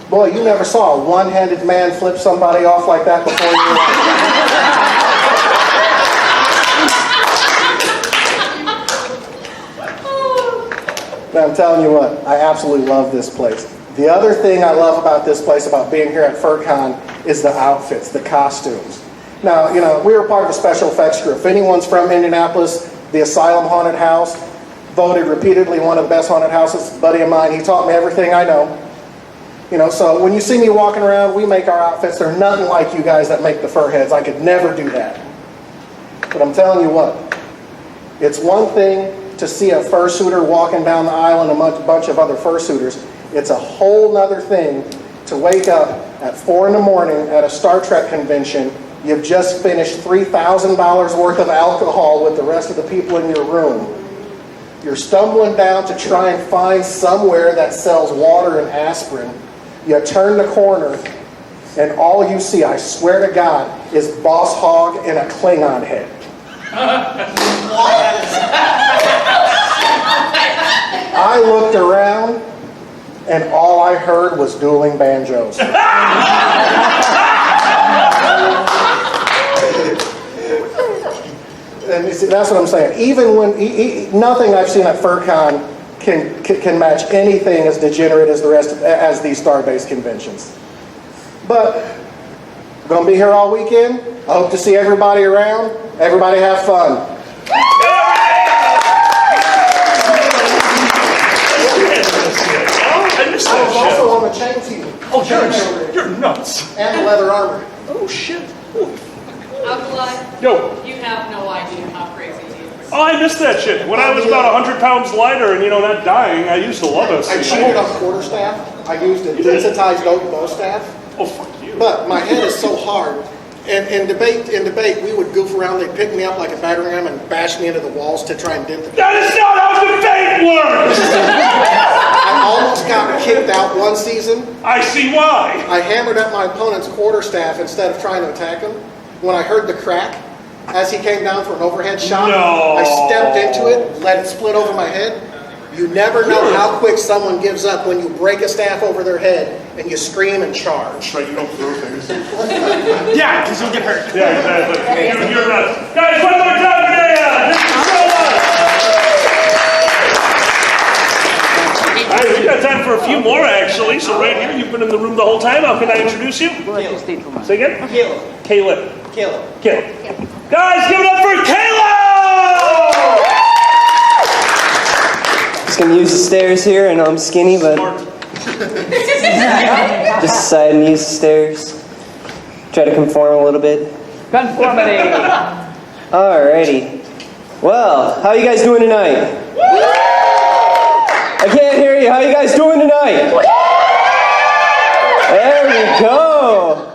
boy, you never saw a one-handed man flip somebody off like that before in your life. But I'm telling you what, I absolutely love this place. The other thing I love about this place, about being here at FurCon, is the outfits, the costumes. Now, we were part of a special effects crew. If anyone's from Indianapolis, the Asylum Haunted House, voted repeatedly one of the best haunted houses. A buddy of mine, he taught me everything I know. So when you see me walking around, we make our outfits. They're nothing like you guys that make the fur heads. I could never do that. But I'm telling you what, it's one thing to see a fursuiter walking down the aisle and a bunch of other fursuiters. It's a whole nother thing to wake up at 4 in the morning at a Star Trek convention. You've just finished $3,000 worth of alcohol with the rest of the people in your room. You're stumbling down to try and find somewhere that sells water and aspirin. You turn the corner, and all you see, I swear to God, is Boss Hogg and a Klingon head. I looked around, and all I heard was dueling banjos. And that's what I'm saying. Even when nothing I've seen at FurCon can match anything as degenerate as as these Starbase conventions. But we're going to be here all weekend. I hope to see everybody around. Everybody have fun. I missed I that was shit. also on the chain team. Oh, you're nuts. And the leather armor. Oh, shit. Alkali, Yo. you have no idea how crazy he is. Oh, I missed that shit. When I was about 100 pounds lighter and, not dying, I used to love us. I cheated on quarterstaff. I used a densitized oak bow staff. Oh, fuck you. But my head is so hard. And in debate, we would goof around. They'd pick me up like a battering ram and bash me into the walls to try and dent the. That is not how debate works! I almost got kicked out one season. I see why. I hammered at my opponent's quarterstaff instead of trying to attack him. When I heard the crack, as he came down for an overhead shot, No. I stepped into it, let it split over my head. You never know how quick someone gives up when you break a staff over their head and you scream and charge. That's right, you don't throw things. Yeah, because you'll get hurt. Yeah, exactly. You're nuts. Guys, one more time for Daya. Thank you so much. All right, we've got time for a few more, actually. So right here, you've been in the room the whole time. How can I introduce you? Say again? Caleb. Caleb. Caleb. Caleb. Guys, give it up for Caleb! Just gonna use the stairs here. I know I'm skinny, but just decided to use the stairs. Try to conform a little bit. Conformity. Alrighty. Well, how you guys doing tonight? I can't hear you. How you guys doing tonight? There we go.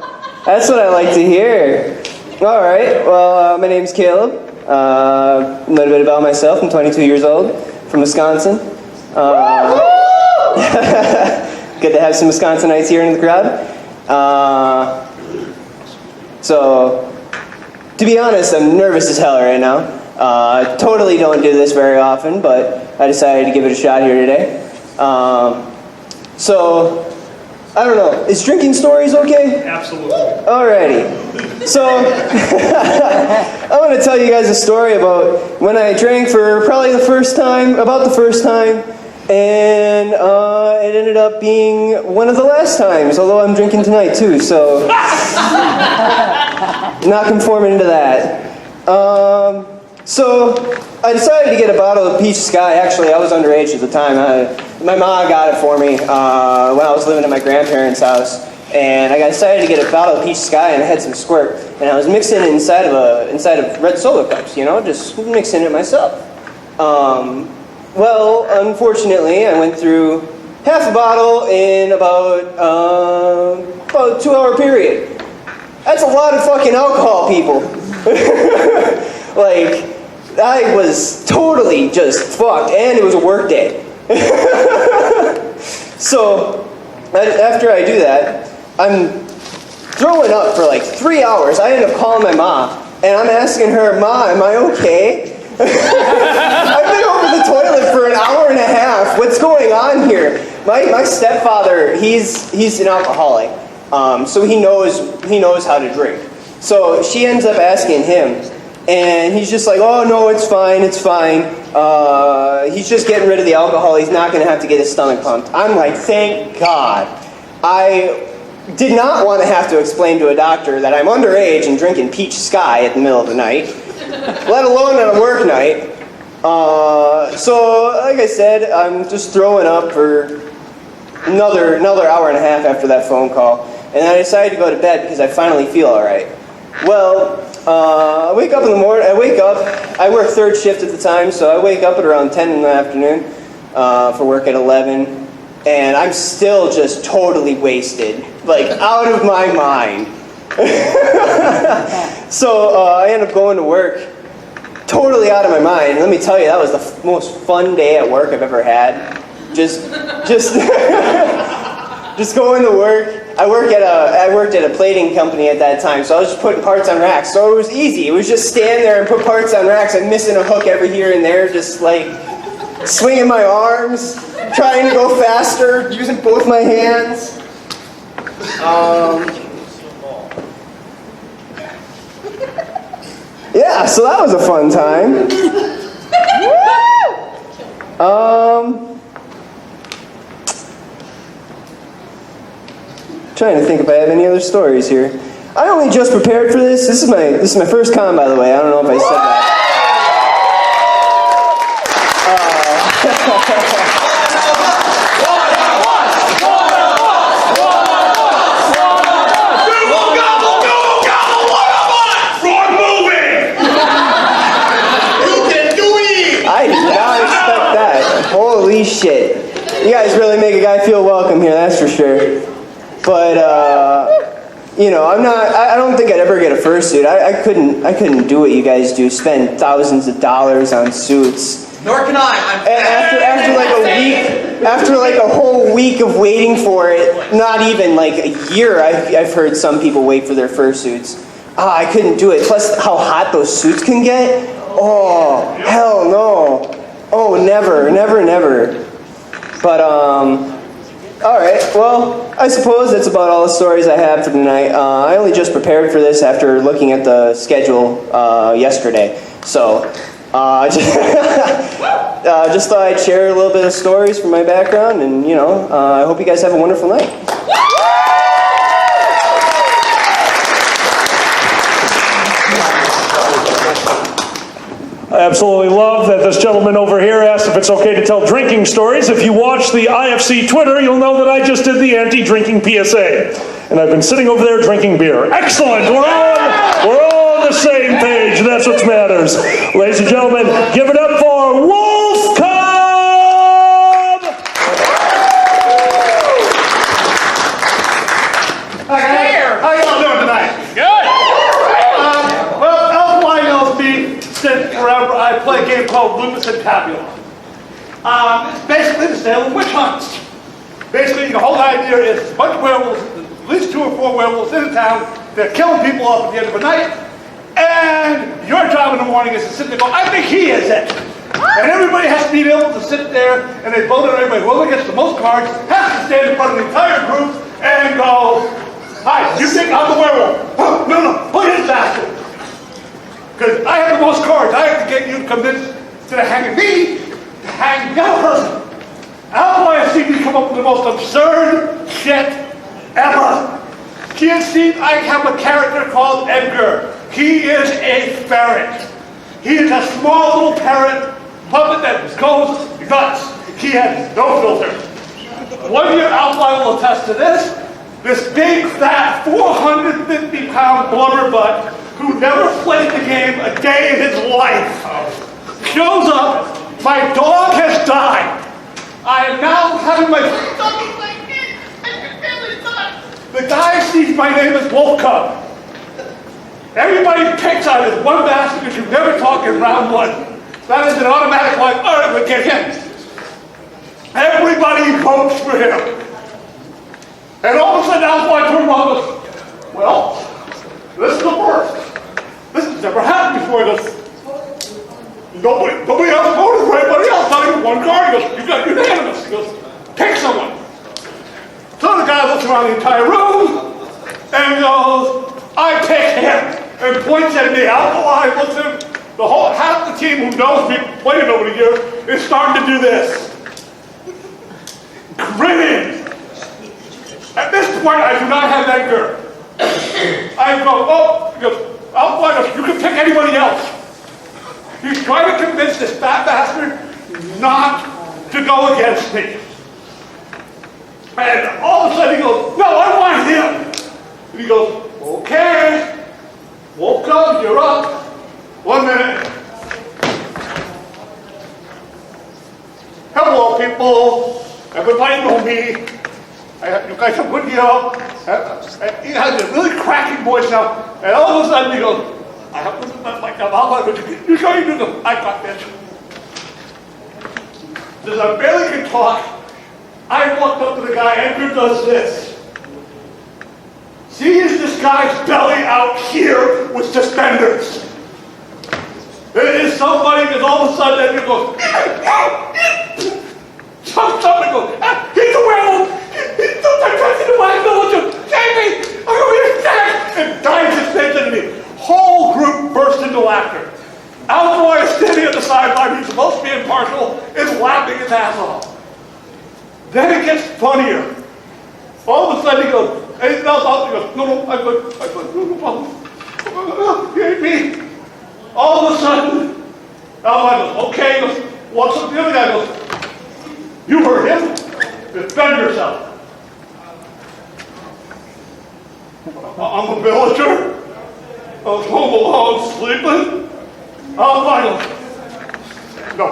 That's what I like to hear. Alright, well, my name's Caleb. A little bit about myself. I'm 22 years old, from Wisconsin. Good to have some Wisconsinites here in the crowd. So, to be honest, I'm nervous as hell right now. Totally don't do this very often, but I decided to give it a shot here today. So, I don't know. Is drinking stories okay? Absolutely. Alrighty. So, I want to tell you guys a story about when I drank for probably about the first time, and it ended up being one of the last times, although I'm drinking tonight too, so not conforming to that. So, I decided to get a bottle of Peach Sky. Actually, I was underage at the time. My mom got it for me when I was living at my grandparents' house. And I decided to get a bottle of Peach Sky, and I had some squirt. And I was mixing it inside of red Solo cups, just mixing it myself. Well, unfortunately, I went through half a bottle in about a 2-hour period. That's a lot of fucking alcohol, people. Like, I was totally just fucked, and it was a work day. So, after I do that, I'm throwing up for like 3 hours. I end up calling my mom, and I'm asking her, "Ma, am I okay?" I've been over the toilet for an hour and a half. What's going on here? My stepfather, he's an alcoholic, so he knows how to drink. So she ends up asking him, and he's just like, "Oh no, it's fine, it's fine. He's just getting rid of the alcohol. He's not going to have to get his stomach pumped." I'm like, thank God. I did not want to have to explain to a doctor that I'm underage and drinking Peach Sky at the middle of the night, let alone on a work night. So, like I said, I'm just throwing up for another hour and a half after that phone call, and then I decided to go to bed because I finally feel all right. Well, I wake up in the morning. I work third shift at the time, so I wake up at around 10 in the afternoon for work at 11, and I'm still just totally wasted, like out of my mind. So I end up going to work, totally out of my mind. Let me tell you, that was the most fun day at work I've ever had. Just going to work. I worked at a plating company at that time, so I was just putting parts on racks. So it was easy. It was just stand there and put parts on racks. I'm missing a hook every here and there, just like swinging my arms, trying to go faster, using both my hands. Yeah, so that was a fun time. Trying to think if I have any other stories here. I only just prepared for this. This is my first con, by the way. I don't know if I said that. I did not expect that. Holy shit. You guys really make a guy feel welcome here, that's for sure. But, you know, I don't think I'd ever get a fursuit. I couldn't do what you guys do, spend thousands of dollars on suits. Nor can I. After like a whole week of waiting for it, not even like a year, I've heard some people wait for their fursuits. I couldn't do it. Plus, how hot those suits can get. Oh, hell no. Oh, never. But, alright, well, I suppose that's about all the stories I have for tonight. I only just prepared for this after looking at the schedule yesterday. So, just thought I'd share a little bit of stories from my background, and, you know, I hope you guys have a wonderful night. I absolutely love that this gentleman over here asked if it's okay to tell drinking stories. If you watch the IFC Twitter, you'll know that I just did the anti-drinking PSA. And I've been sitting over there drinking beer. Excellent! We're all on the same page. That's what matters. Ladies and gentlemen, give it up for Wolf Cub! Hi, how y'all doing tonight? Good! Well, Alkaline knows me since forever. I play a game called Lupus and Tabula. It's basically the sale of witch hunts. Basically, the whole idea is a bunch of werewolves, at least 2 or 4 werewolves in a town, they're killing people off at the end of the night, and your job in the morning is to sit there and go, I think he is it. And everybody has to be able to sit there, and they vote on everybody. Whoever gets the most cards has to stand in front of the entire group and go, hi, you think I'm the werewolf? Oh, no, put his bastard. Because I have the most cards. I have to get you convinced instead of hanging me, to hang the other person. Alkaline has seen me come up with the most absurd shit ever. She has seen I have a character called Edgar. He is a ferret. He is a small little parrot puppet that goes nuts. He has no filter. One year Alkaline will attest to this. This big, fat, 450-pound blubberbutt who never played the game a day in his life shows up. My dog has died. I am now having my the guy sees my name as Wolf Cub. Everybody picks on his one bastard because you never talk in round 1. That is an automatic like, all right, we'll get him. Everybody votes for him. And all of a sudden, Alkaline turned around and goes, well, this is the first. This has never happened before. He goes, nobody else voted for anybody else, not even one card. He goes, you got unanimous. He goes, pick someone. So the guy looks around the entire room and goes, I pick him. And points at me. Alkaline looks at him. The whole half the team who knows me playing over the years is starting to do this. Grinning. At this point, I do not have Edgar. I go, oh, he goes, Alkaline goes, you can pick anybody else. He's trying to convince this fat bastard not to go against me. And all of a sudden he goes, no, I want him. And he goes, okay. Wolf Cub, you're up. 1 minute. Hello, people. Everybody know me. You guys have good deal. He has a really cracking voice now. And all of a sudden he goes, I have to do that like that. You sure you do them? I got this. Since I barely can talk, I walked up to the guy, Edgar does this. Sees this guy's belly out here with suspenders. It is so funny because all of a sudden Edgar goes, jumps up and goes, he's a werewolf! He's touching the white village! Save me! I'm going to be attacked! And dives his face into me. Whole group burst into laughter. else out. He goes, no, I'm good. No problem. He ate me. All of a sudden, Alpha goes, okay. He goes, walks up to the other guy, goes, you heard him. Defend yourself. I'm a villager. I was home alone, sleeping. Alpha goes, no,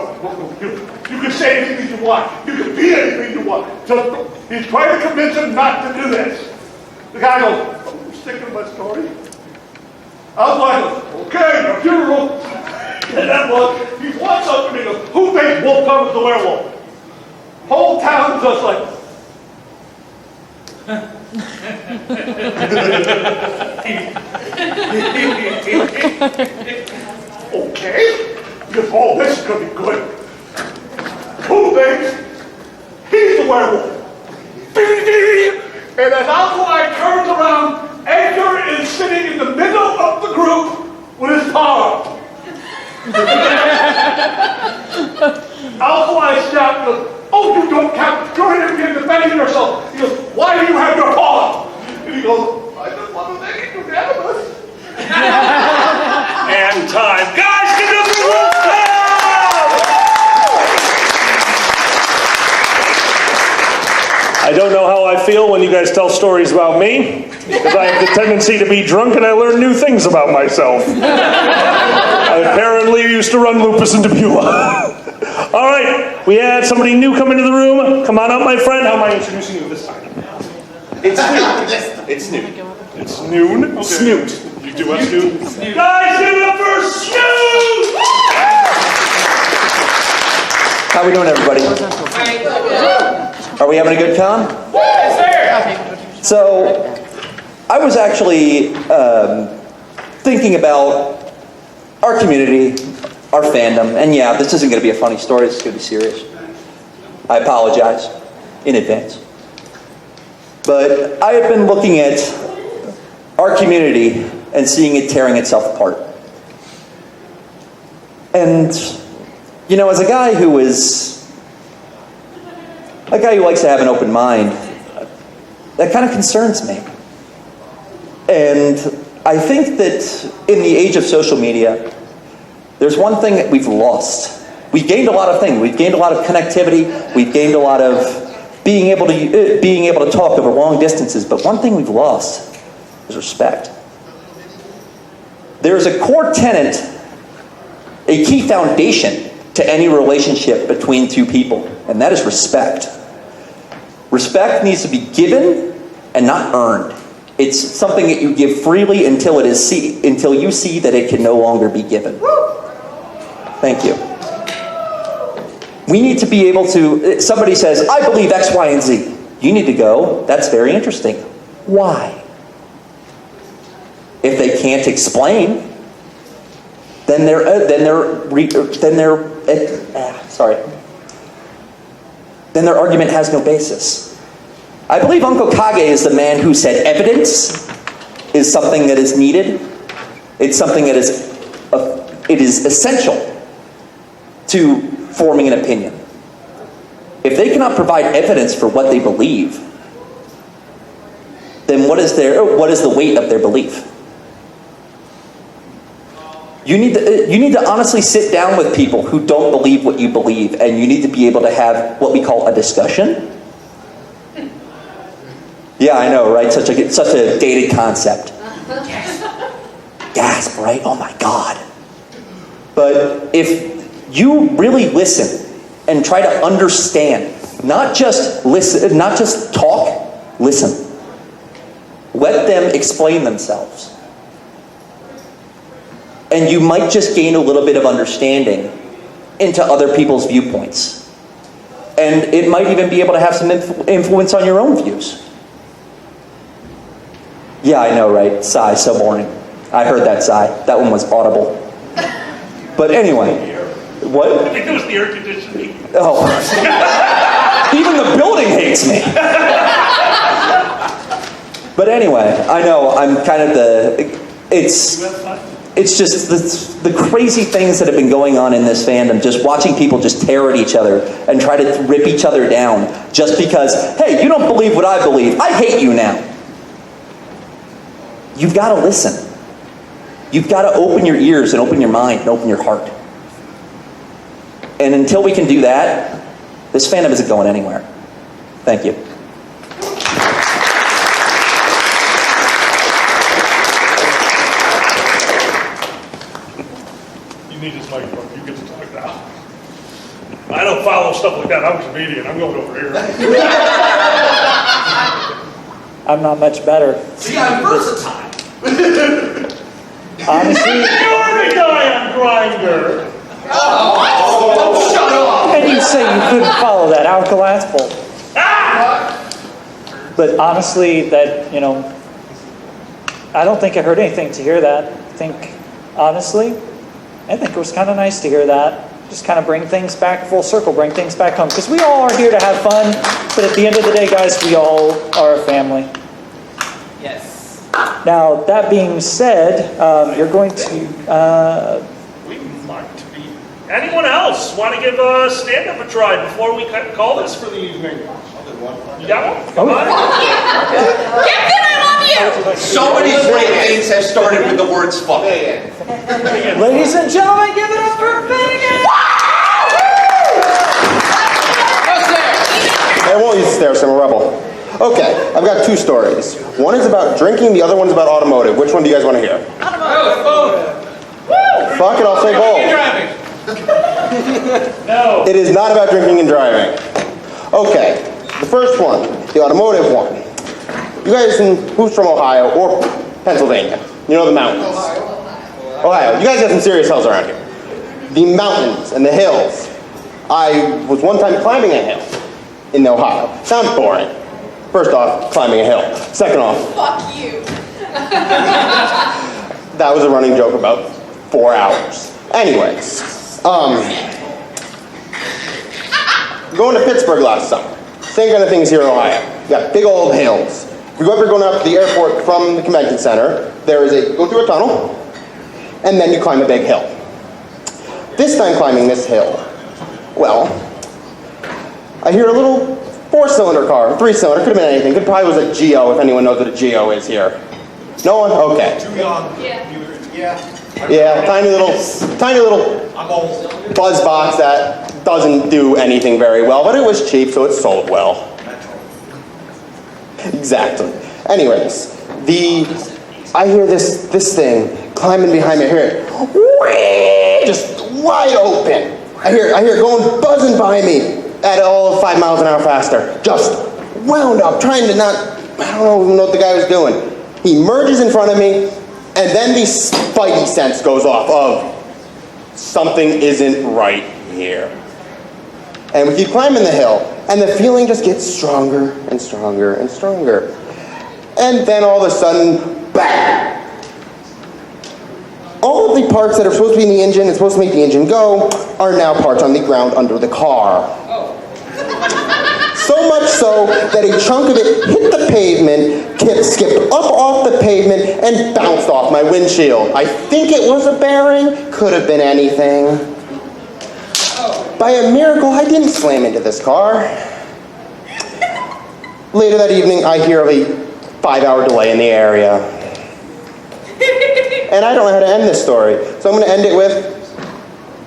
you can say anything you want. You can be anything you want. He's trying to convince him not to do this. The guy goes, I'm sticking to my story. Alpha goes, okay, your funeral. And then look, he walks up to me and goes, who thinks Wolf Thomas the werewolf? Whole town just like. Okay. He goes, oh, this is going to be good. Who thinks he's the werewolf? And as Alkali turns around, Edgar is sitting in the middle of the group with his paw up. Alkali stopped and goes, oh, you don't count. You're here defending yourself. He goes, why do you have your paw up? And he goes, I just want to make it unanimous. And time. Guys, give it up for Wolf Town! I don't know how I feel when you guys tell stories about me, because I have the tendency to be drunk and I learn new things about myself. I apparently used to run Lupus into Beulah. All right, we had somebody new come into the room. Come on up, my friend. How am I introducing you this time? It's noon. It's noon. It's noon? Okay. Snoot. You do what, Snoot? Guys, give it up for Snoot! How we doing, everybody? Are we having a good con? Yes, sir. So, I was actually thinking about our community, our fandom, and yeah, this isn't going to be a funny story, this is going to be serious. I apologize in advance. But I have been looking at our community and seeing it tearing itself apart. And, you know, as a guy who likes to have an open mind, that kind of concerns me. And I think that in the age of social media, there's one thing that we've lost. We've gained a lot of things. We've gained a lot of connectivity. We've gained a lot of being able to talk over long distances. But one thing we've lost is respect. There's a core tenet, a key foundation to any relationship between two people, and that is respect. Respect needs to be given and not earned. It's something that you give freely until you see that it can no longer be given. Thank you. We need to be able to, somebody says, I believe X, Y, and Z. You need to go, that's very interesting. Why? If they can't explain, then their argument has no basis. I believe Uncle Kage is the man who said evidence is something that is needed. It's something that is essential to forming an opinion. If they cannot provide evidence for what they believe, then what is the weight of their belief? You need to honestly sit down with people who don't believe what you believe, and you need to be able to have what we call a discussion. Yeah, I know, right? Such a dated concept. Gasp, right? Oh my God. But if you really listen and try to understand, not just listen, not just talk, listen. Let them explain themselves. And you might just gain a little bit of understanding into other people's viewpoints. And it might even be able to have some influence on your own views. Yeah, I know, right? Sigh, so boring. I heard that sigh. That one was audible. But anyway, what? I think it was the air conditioning. Oh. Even the building hates me. But anyway, I know, I'm kind of it's just the crazy things that have been going on in this fandom, just watching people just tear at each other and try to rip each other down just because, hey, you don't believe what I believe. I hate you now. you've got to listen. You've got to open your ears and open your mind and open your heart. And until we can do that, this fandom isn't going anywhere. Thank you. You need this microphone. You get to talk now. I don't follow stuff like that. I'm a comedian. I'm going over here. I'm not much better. See, I'm versatile. Honestly, You're the guy on Grindr. Oh, shut up! and you say you couldn't follow that alkalatable. But honestly, that, I don't think I heard anything to hear that. Honestly, I think it was kind of nice to hear that. Just kind of bring things back full circle, bring things back home. Because we all are here to have fun, but at the end of the day, guys, we all are a family. Yes. Now, that being said, you're going to... We want to be. Anyone else want to give stand-up a try before we call this for the evening? You got one? Come on. Captain, I love you! So many great things have started with the words fuck. Ladies and gentlemen, give it up for Vegas! I won't use the stairs, I'm a rebel. Okay, I've got two stories. One is about drinking, the other one's about automotive. Which one do you guys want to hear? Fuck it, I'll say both. No. It is not about drinking and driving. Okay, the first one, the automotive one. You guys, who's from Ohio or Pennsylvania? You know the mountains. Ohio. You guys have some serious hills around here. The mountains and the hills. I was one time climbing a hill in Ohio. Sounds boring. First off, climbing a hill. Second off, Fuck you. that was a running joke about 4 hours. Anyways, going to Pittsburgh last summer. Same kind of things here in Ohio. You got big old hills. If you're ever going up to the airport from the convention center, go through a tunnel, and then you climb a big hill. This time climbing this hill, well, I hear a little 4-cylinder car, 3-cylinder, could have been anything. It probably was a Geo, if anyone knows what a Geo is here. No one? Okay. Too young. Yeah, tiny little buzz box that doesn't do anything very well, but it was cheap, so it sold well. Exactly. Anyways, I hear this thing climbing behind me. I hear it just wide open. I hear it going buzzing by me at all 5 miles an hour faster. Just wound up, trying to not. I don't even know what the guy was doing. He merges in front of me, and then the spidey sense goes off of something isn't right here. And we keep climbing the hill, and the feeling just gets stronger and stronger and stronger. And then all of a sudden, bang! All of the parts that are supposed to be in the engine and supposed to make the engine go are now parts on the ground under the car. So much so that a chunk of it hit the pavement, skipped up off the pavement, and bounced off my windshield. I think it was a bearing, could have been anything. By a miracle, I didn't slam into this car. Later that evening, I hear of a 5-hour delay in the area. And I don't know how to end this story, so I'm going to end it with,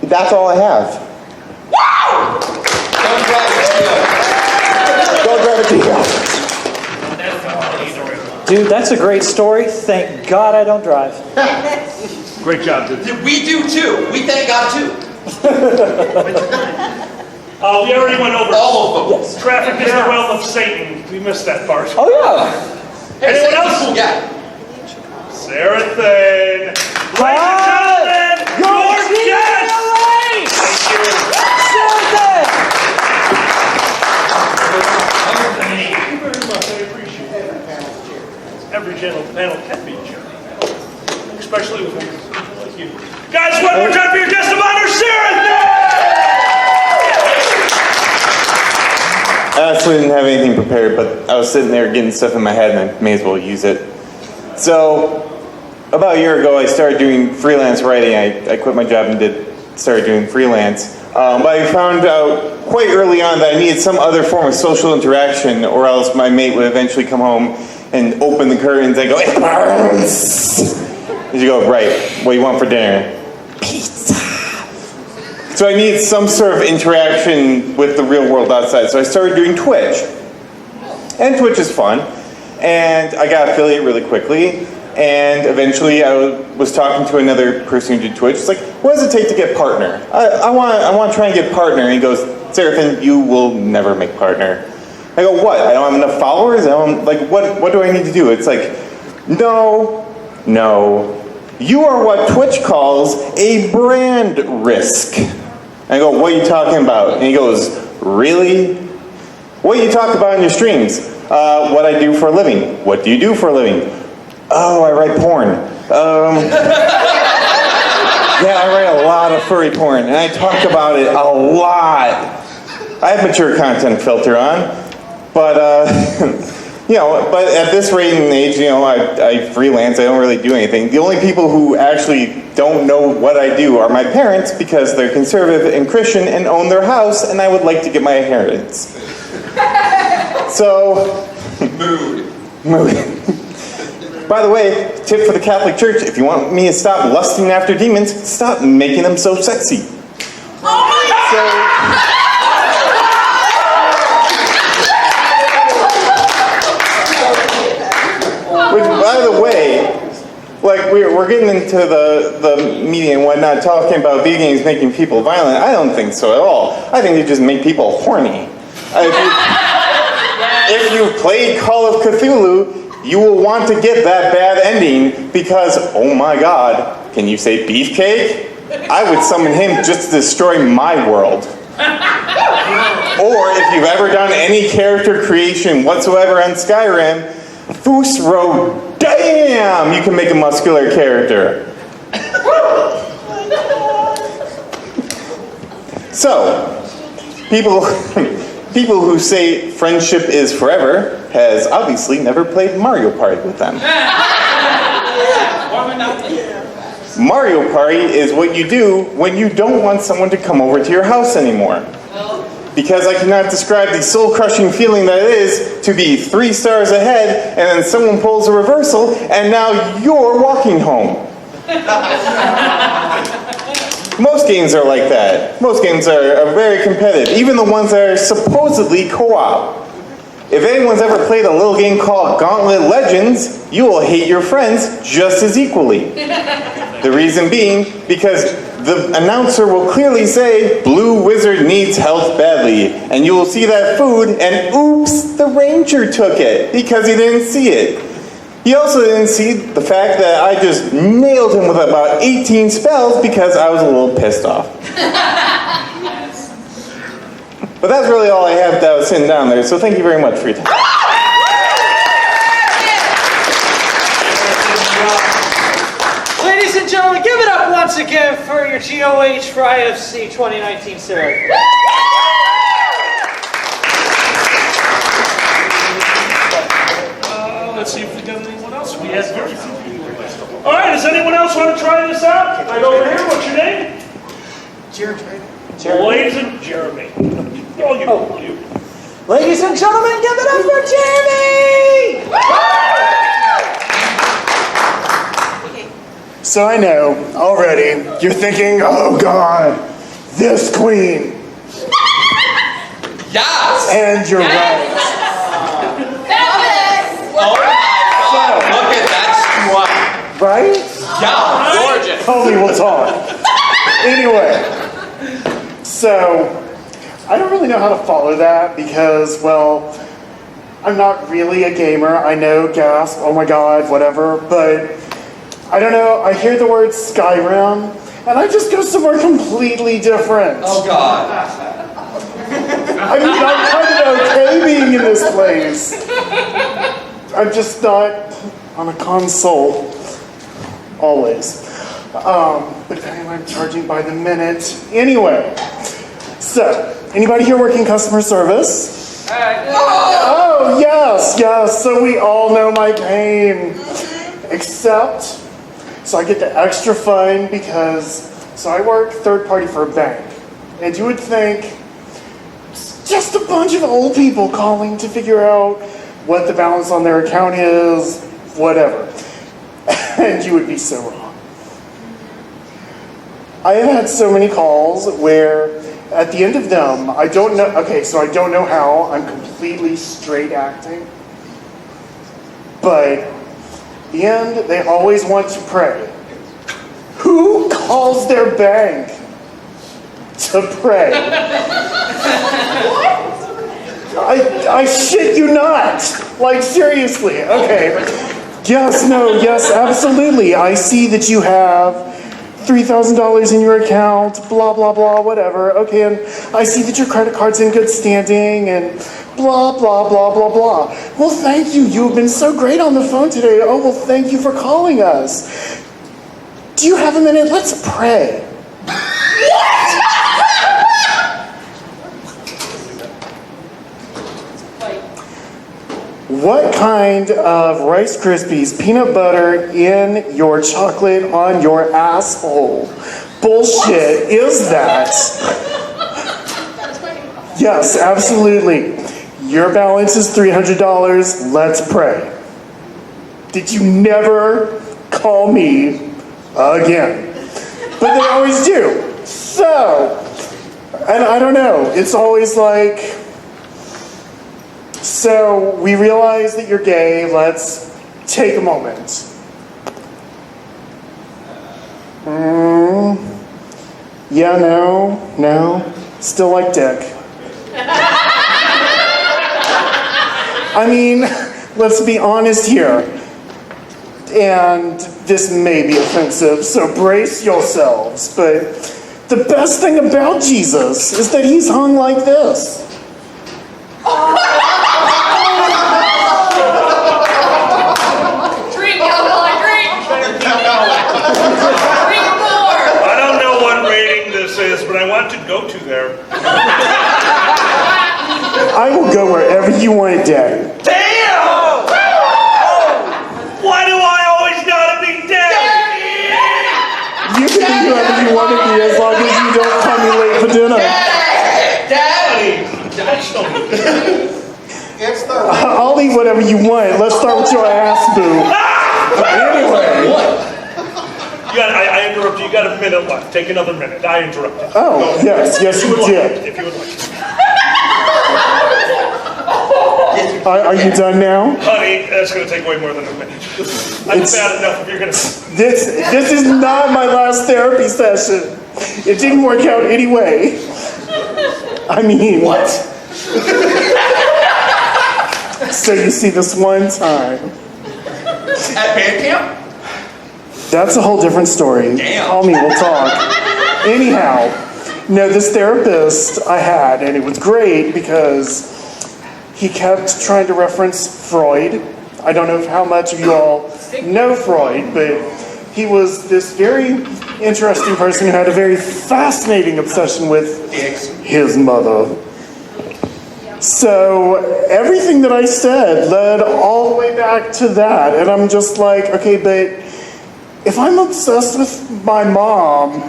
that's all I have. Don't drive a Geo. Dude, that's a great story. Thank God I don't drive. Great job, dude. We do too. We thank God too. We already went over all of them. Yes. Traffic is the realm of Satan. We missed that part. Oh, yeah. Anyone else? Yeah. Sarah Thane. Ladies and gentlemen, your guest. Thank you very much. I appreciate it. Every panel can be charity, especially with people like you. Guys, one more time for your guest of honor, Sarah Thane. I actually didn't have anything prepared, but I was sitting there getting stuff in my head and I may as well use it. So, about a year ago, I started doing freelance writing. I quit my job and started doing freelance. But I found out quite early on that I needed some other form of social interaction, or else my mate would eventually come home and open the curtains. I go, it burns. And you go, right, what do you want for dinner? Pizza. So I needed some sort of interaction with the real world outside. So I started doing Twitch. And Twitch is fun. And I got affiliate really quickly. And eventually I was talking to another person who did Twitch. It's like, what does it take to get partner? I want to try and get partner. And he goes, Seraphin, you will never make partner. I go, what? I don't have enough followers? What do I need to do? It's like, no. You are what Twitch calls a brand risk. I go, what are you talking about? And he goes, really? What do you talk about in your streams? What I do for a living. What do you do for a living? Oh, I write porn. Yeah, I write a lot of furry porn, and I talk about it a lot. I have mature content filter on, but but at this rate and age, I freelance. I don't really do anything. The only people who actually don't know what I do are my parents because they're conservative and Christian and own their house, and I would like to get my inheritance. So, mood. By the way, tip for the Catholic Church: if you want me to stop lusting after demons, stop making them so sexy. Which, by the way, we're getting into the media and whatnot, talking about video games making people violent. I don't think so at all. I think they just make people horny. If you played Call of Cthulhu, you will want to get that bad ending because, oh my God, can you say beefcake? I would summon him just to destroy my world. Or if you've ever done any character creation whatsoever on Skyrim, Fusro, damn, you can make a muscular character. So, people who say friendship is forever has obviously never played Mario Party with them. Mario Party is what you do when you don't want someone to come over to your house anymore. Because I cannot describe the soul-crushing feeling that it is to be 3 stars ahead and then someone pulls a reversal and now you're walking home. Most games are like that. Most games are very competitive, even the ones that are supposedly co-op. If anyone's ever played a little game called Gauntlet Legends, you will hate your friends just as equally. The reason being, because the announcer will clearly say, Blue Wizard needs help badly, and you will see that food, and oops, the ranger took it, because he didn't see it. He also didn't see the fact that I just nailed him with about 18 spells because I was a little pissed off. But that's really all I have that was sitting down there, so thank you very much for your time. Ladies and gentlemen, give it up once again for your GOH for IFC 2019 Sarah. Let's see if we got anyone else. We have very few people. All right, does anyone else want to try this out? Right over here, what's your name? Jeremy. Ladies and Jeremy. Oh, you. Ladies and gentlemen, give it up for Jeremy! So I know, already, you're thinking, oh God, this queen. Yes! And you're right. Oh my God, look at that squat. Right? Yeah, gorgeous. Totally, we'll talk. Anyway, so I don't really know how to follow that because, well, I'm not really a gamer. I know, gasp, oh my God, whatever, but I don't know. I hear the word Skyrim, and I just go somewhere completely different. Oh God. I mean, I'm kind of okay being in this place. I'm just not on a console, always. But anyway, I'm charging by the minute. Anyway, so, anybody here working customer service? Oh, yes, so we all know my pain. Except, so I get the extra fun because, so I work third party for a bank. And you would think, just a bunch of old people calling to figure out what the balance on their account is, whatever. And you would be so wrong. I have had so many calls where at the end of them, I don't know how, I'm completely straight acting. But at the end, they always want to pray. Who calls their bank to pray? I shit you not. Like, seriously. Okay. Yes, absolutely. I see that you have $3,000 in your account, blah, blah, blah, whatever. Okay, and I see that your credit card's in good standing, and blah, blah, blah, blah, blah. Well, thank you. You've been so great on the phone today. Oh, well, thank you for calling us. Do you have a minute? Let's pray. What kind of Rice Krispies peanut butter in your chocolate on your asshole bullshit is that? Yes, absolutely. Your balance is $300. Let's pray. Did you never call me again? But they always do. So, and I don't know, it's always like, so we realize that you're gay, let's take a moment. Yeah, no, still like dick. I mean, let's be honest here. And this may be offensive, so brace yourselves, but the best thing about Jesus is that he's hung like this. Drink, alcohol, drink! Drink more! I don't know what rating this is, but I want to go to there. I will go wherever you want it, Daddy. Damn! Why do I always gotta be Daddy? You can be whoever you want to be as long as you don't call me late for dinner. Daddy! I'll eat whatever you want. Let's start with your ass, boo. Anyway. I interrupted you. You got a minute left. Take another minute. I interrupted. Oh, yes, you did. If you would like. Are you done now? Honey, that's going to take way more than a minute. I'm bad enough if you're going to... This is not my last therapy session. It didn't work out anyway. I mean... What? So you see, this one time... At band camp? That's a whole different story. Damn. Call me, we'll talk. Anyhow, no, this therapist I had, and it was great because he kept trying to reference Freud. I don't know how much of you all know Freud, but he was this very interesting person who had a very fascinating obsession with his mother. So everything that I said led all the way back to that, and I'm just like, okay, but if I'm obsessed with my mom,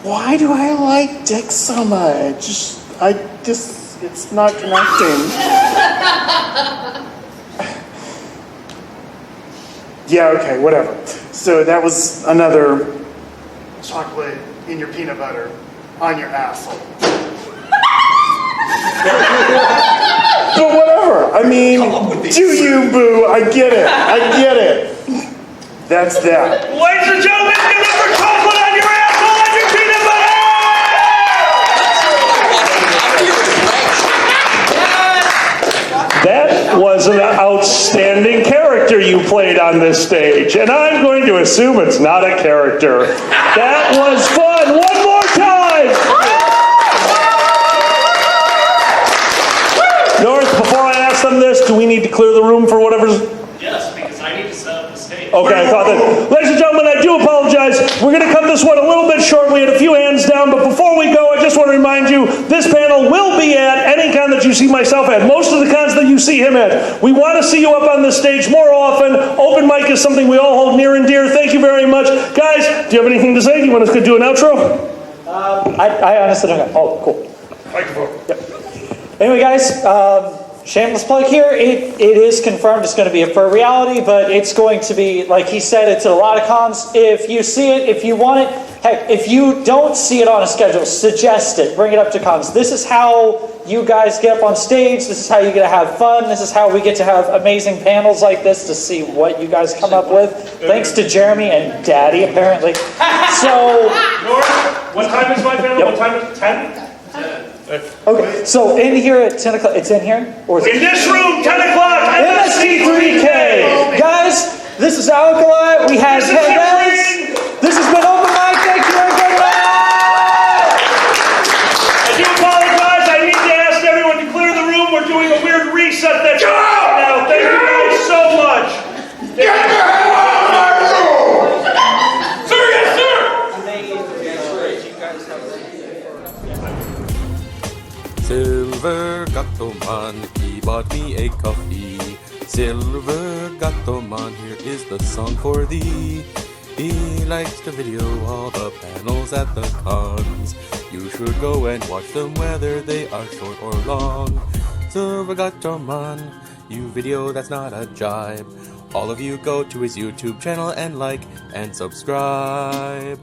why do I like dick so much? It's not connecting. Yeah, okay, whatever. So that was another chocolate in your peanut butter on your asshole. But whatever, I mean, do you, boo? I get it. That's that. Ladies and gentlemen, give it for chocolate on your asshole and your peanut butter! That was an outstanding character you played on this stage, and I'm going to assume it's not a character. That was fun. One more time! North, before I ask them this, do we need to clear the room for whatever's... Yes, because I need to set up the stage. Okay, I thought that. Ladies and gentlemen, I do apologize. We're going to cut this one a little bit short. We had a few hands down, but before we go, I just want to remind you, this panel will be at any con that you see myself at. Most of the cons that you see him at. We want to see you up on the stage more often. Open mic is something we all hold near and dear. Thank you very much. Guys, do you have anything to say? Do you want us to do an outro? I honestly don't know. Oh, cool. Microphone. Yep. Anyway, guys, shameless plug here, it is confirmed it's going to be a fur reality, but it's going to be, like he said, it's at a lot of cons. If you see it, if you want it, heck, if you don't see it on a schedule, suggest it, bring it up to cons. This is how you guys get up on stage, this is how you get to have fun, this is how we get to have amazing panels like this to see what you guys come up with. Thanks to Jeremy and Daddy, apparently. So, what time is my panel? What time is it? 10? okay, so in here at 10 o'clock, it's in here? Or is it? In this room, 10 o'clock, MST3K! Guys, this is Alkali, we had Ted. This has been Open Mic, thank you and good night! I do apologize, I need to ask everyone to clear the room. We're doing a weird reset that's right now. Thank you guys so much. Get the hell out of my room! Sir, yes, sir! Silver Gattoman, he bought me a coffee. Silver Gattoman, here is the song for thee. He likes to video all the panels at the cons. You should go and watch them whether they are short or long. Silver Gattoman, you video that's not a jibe. All of you go to his YouTube channel and like and subscribe.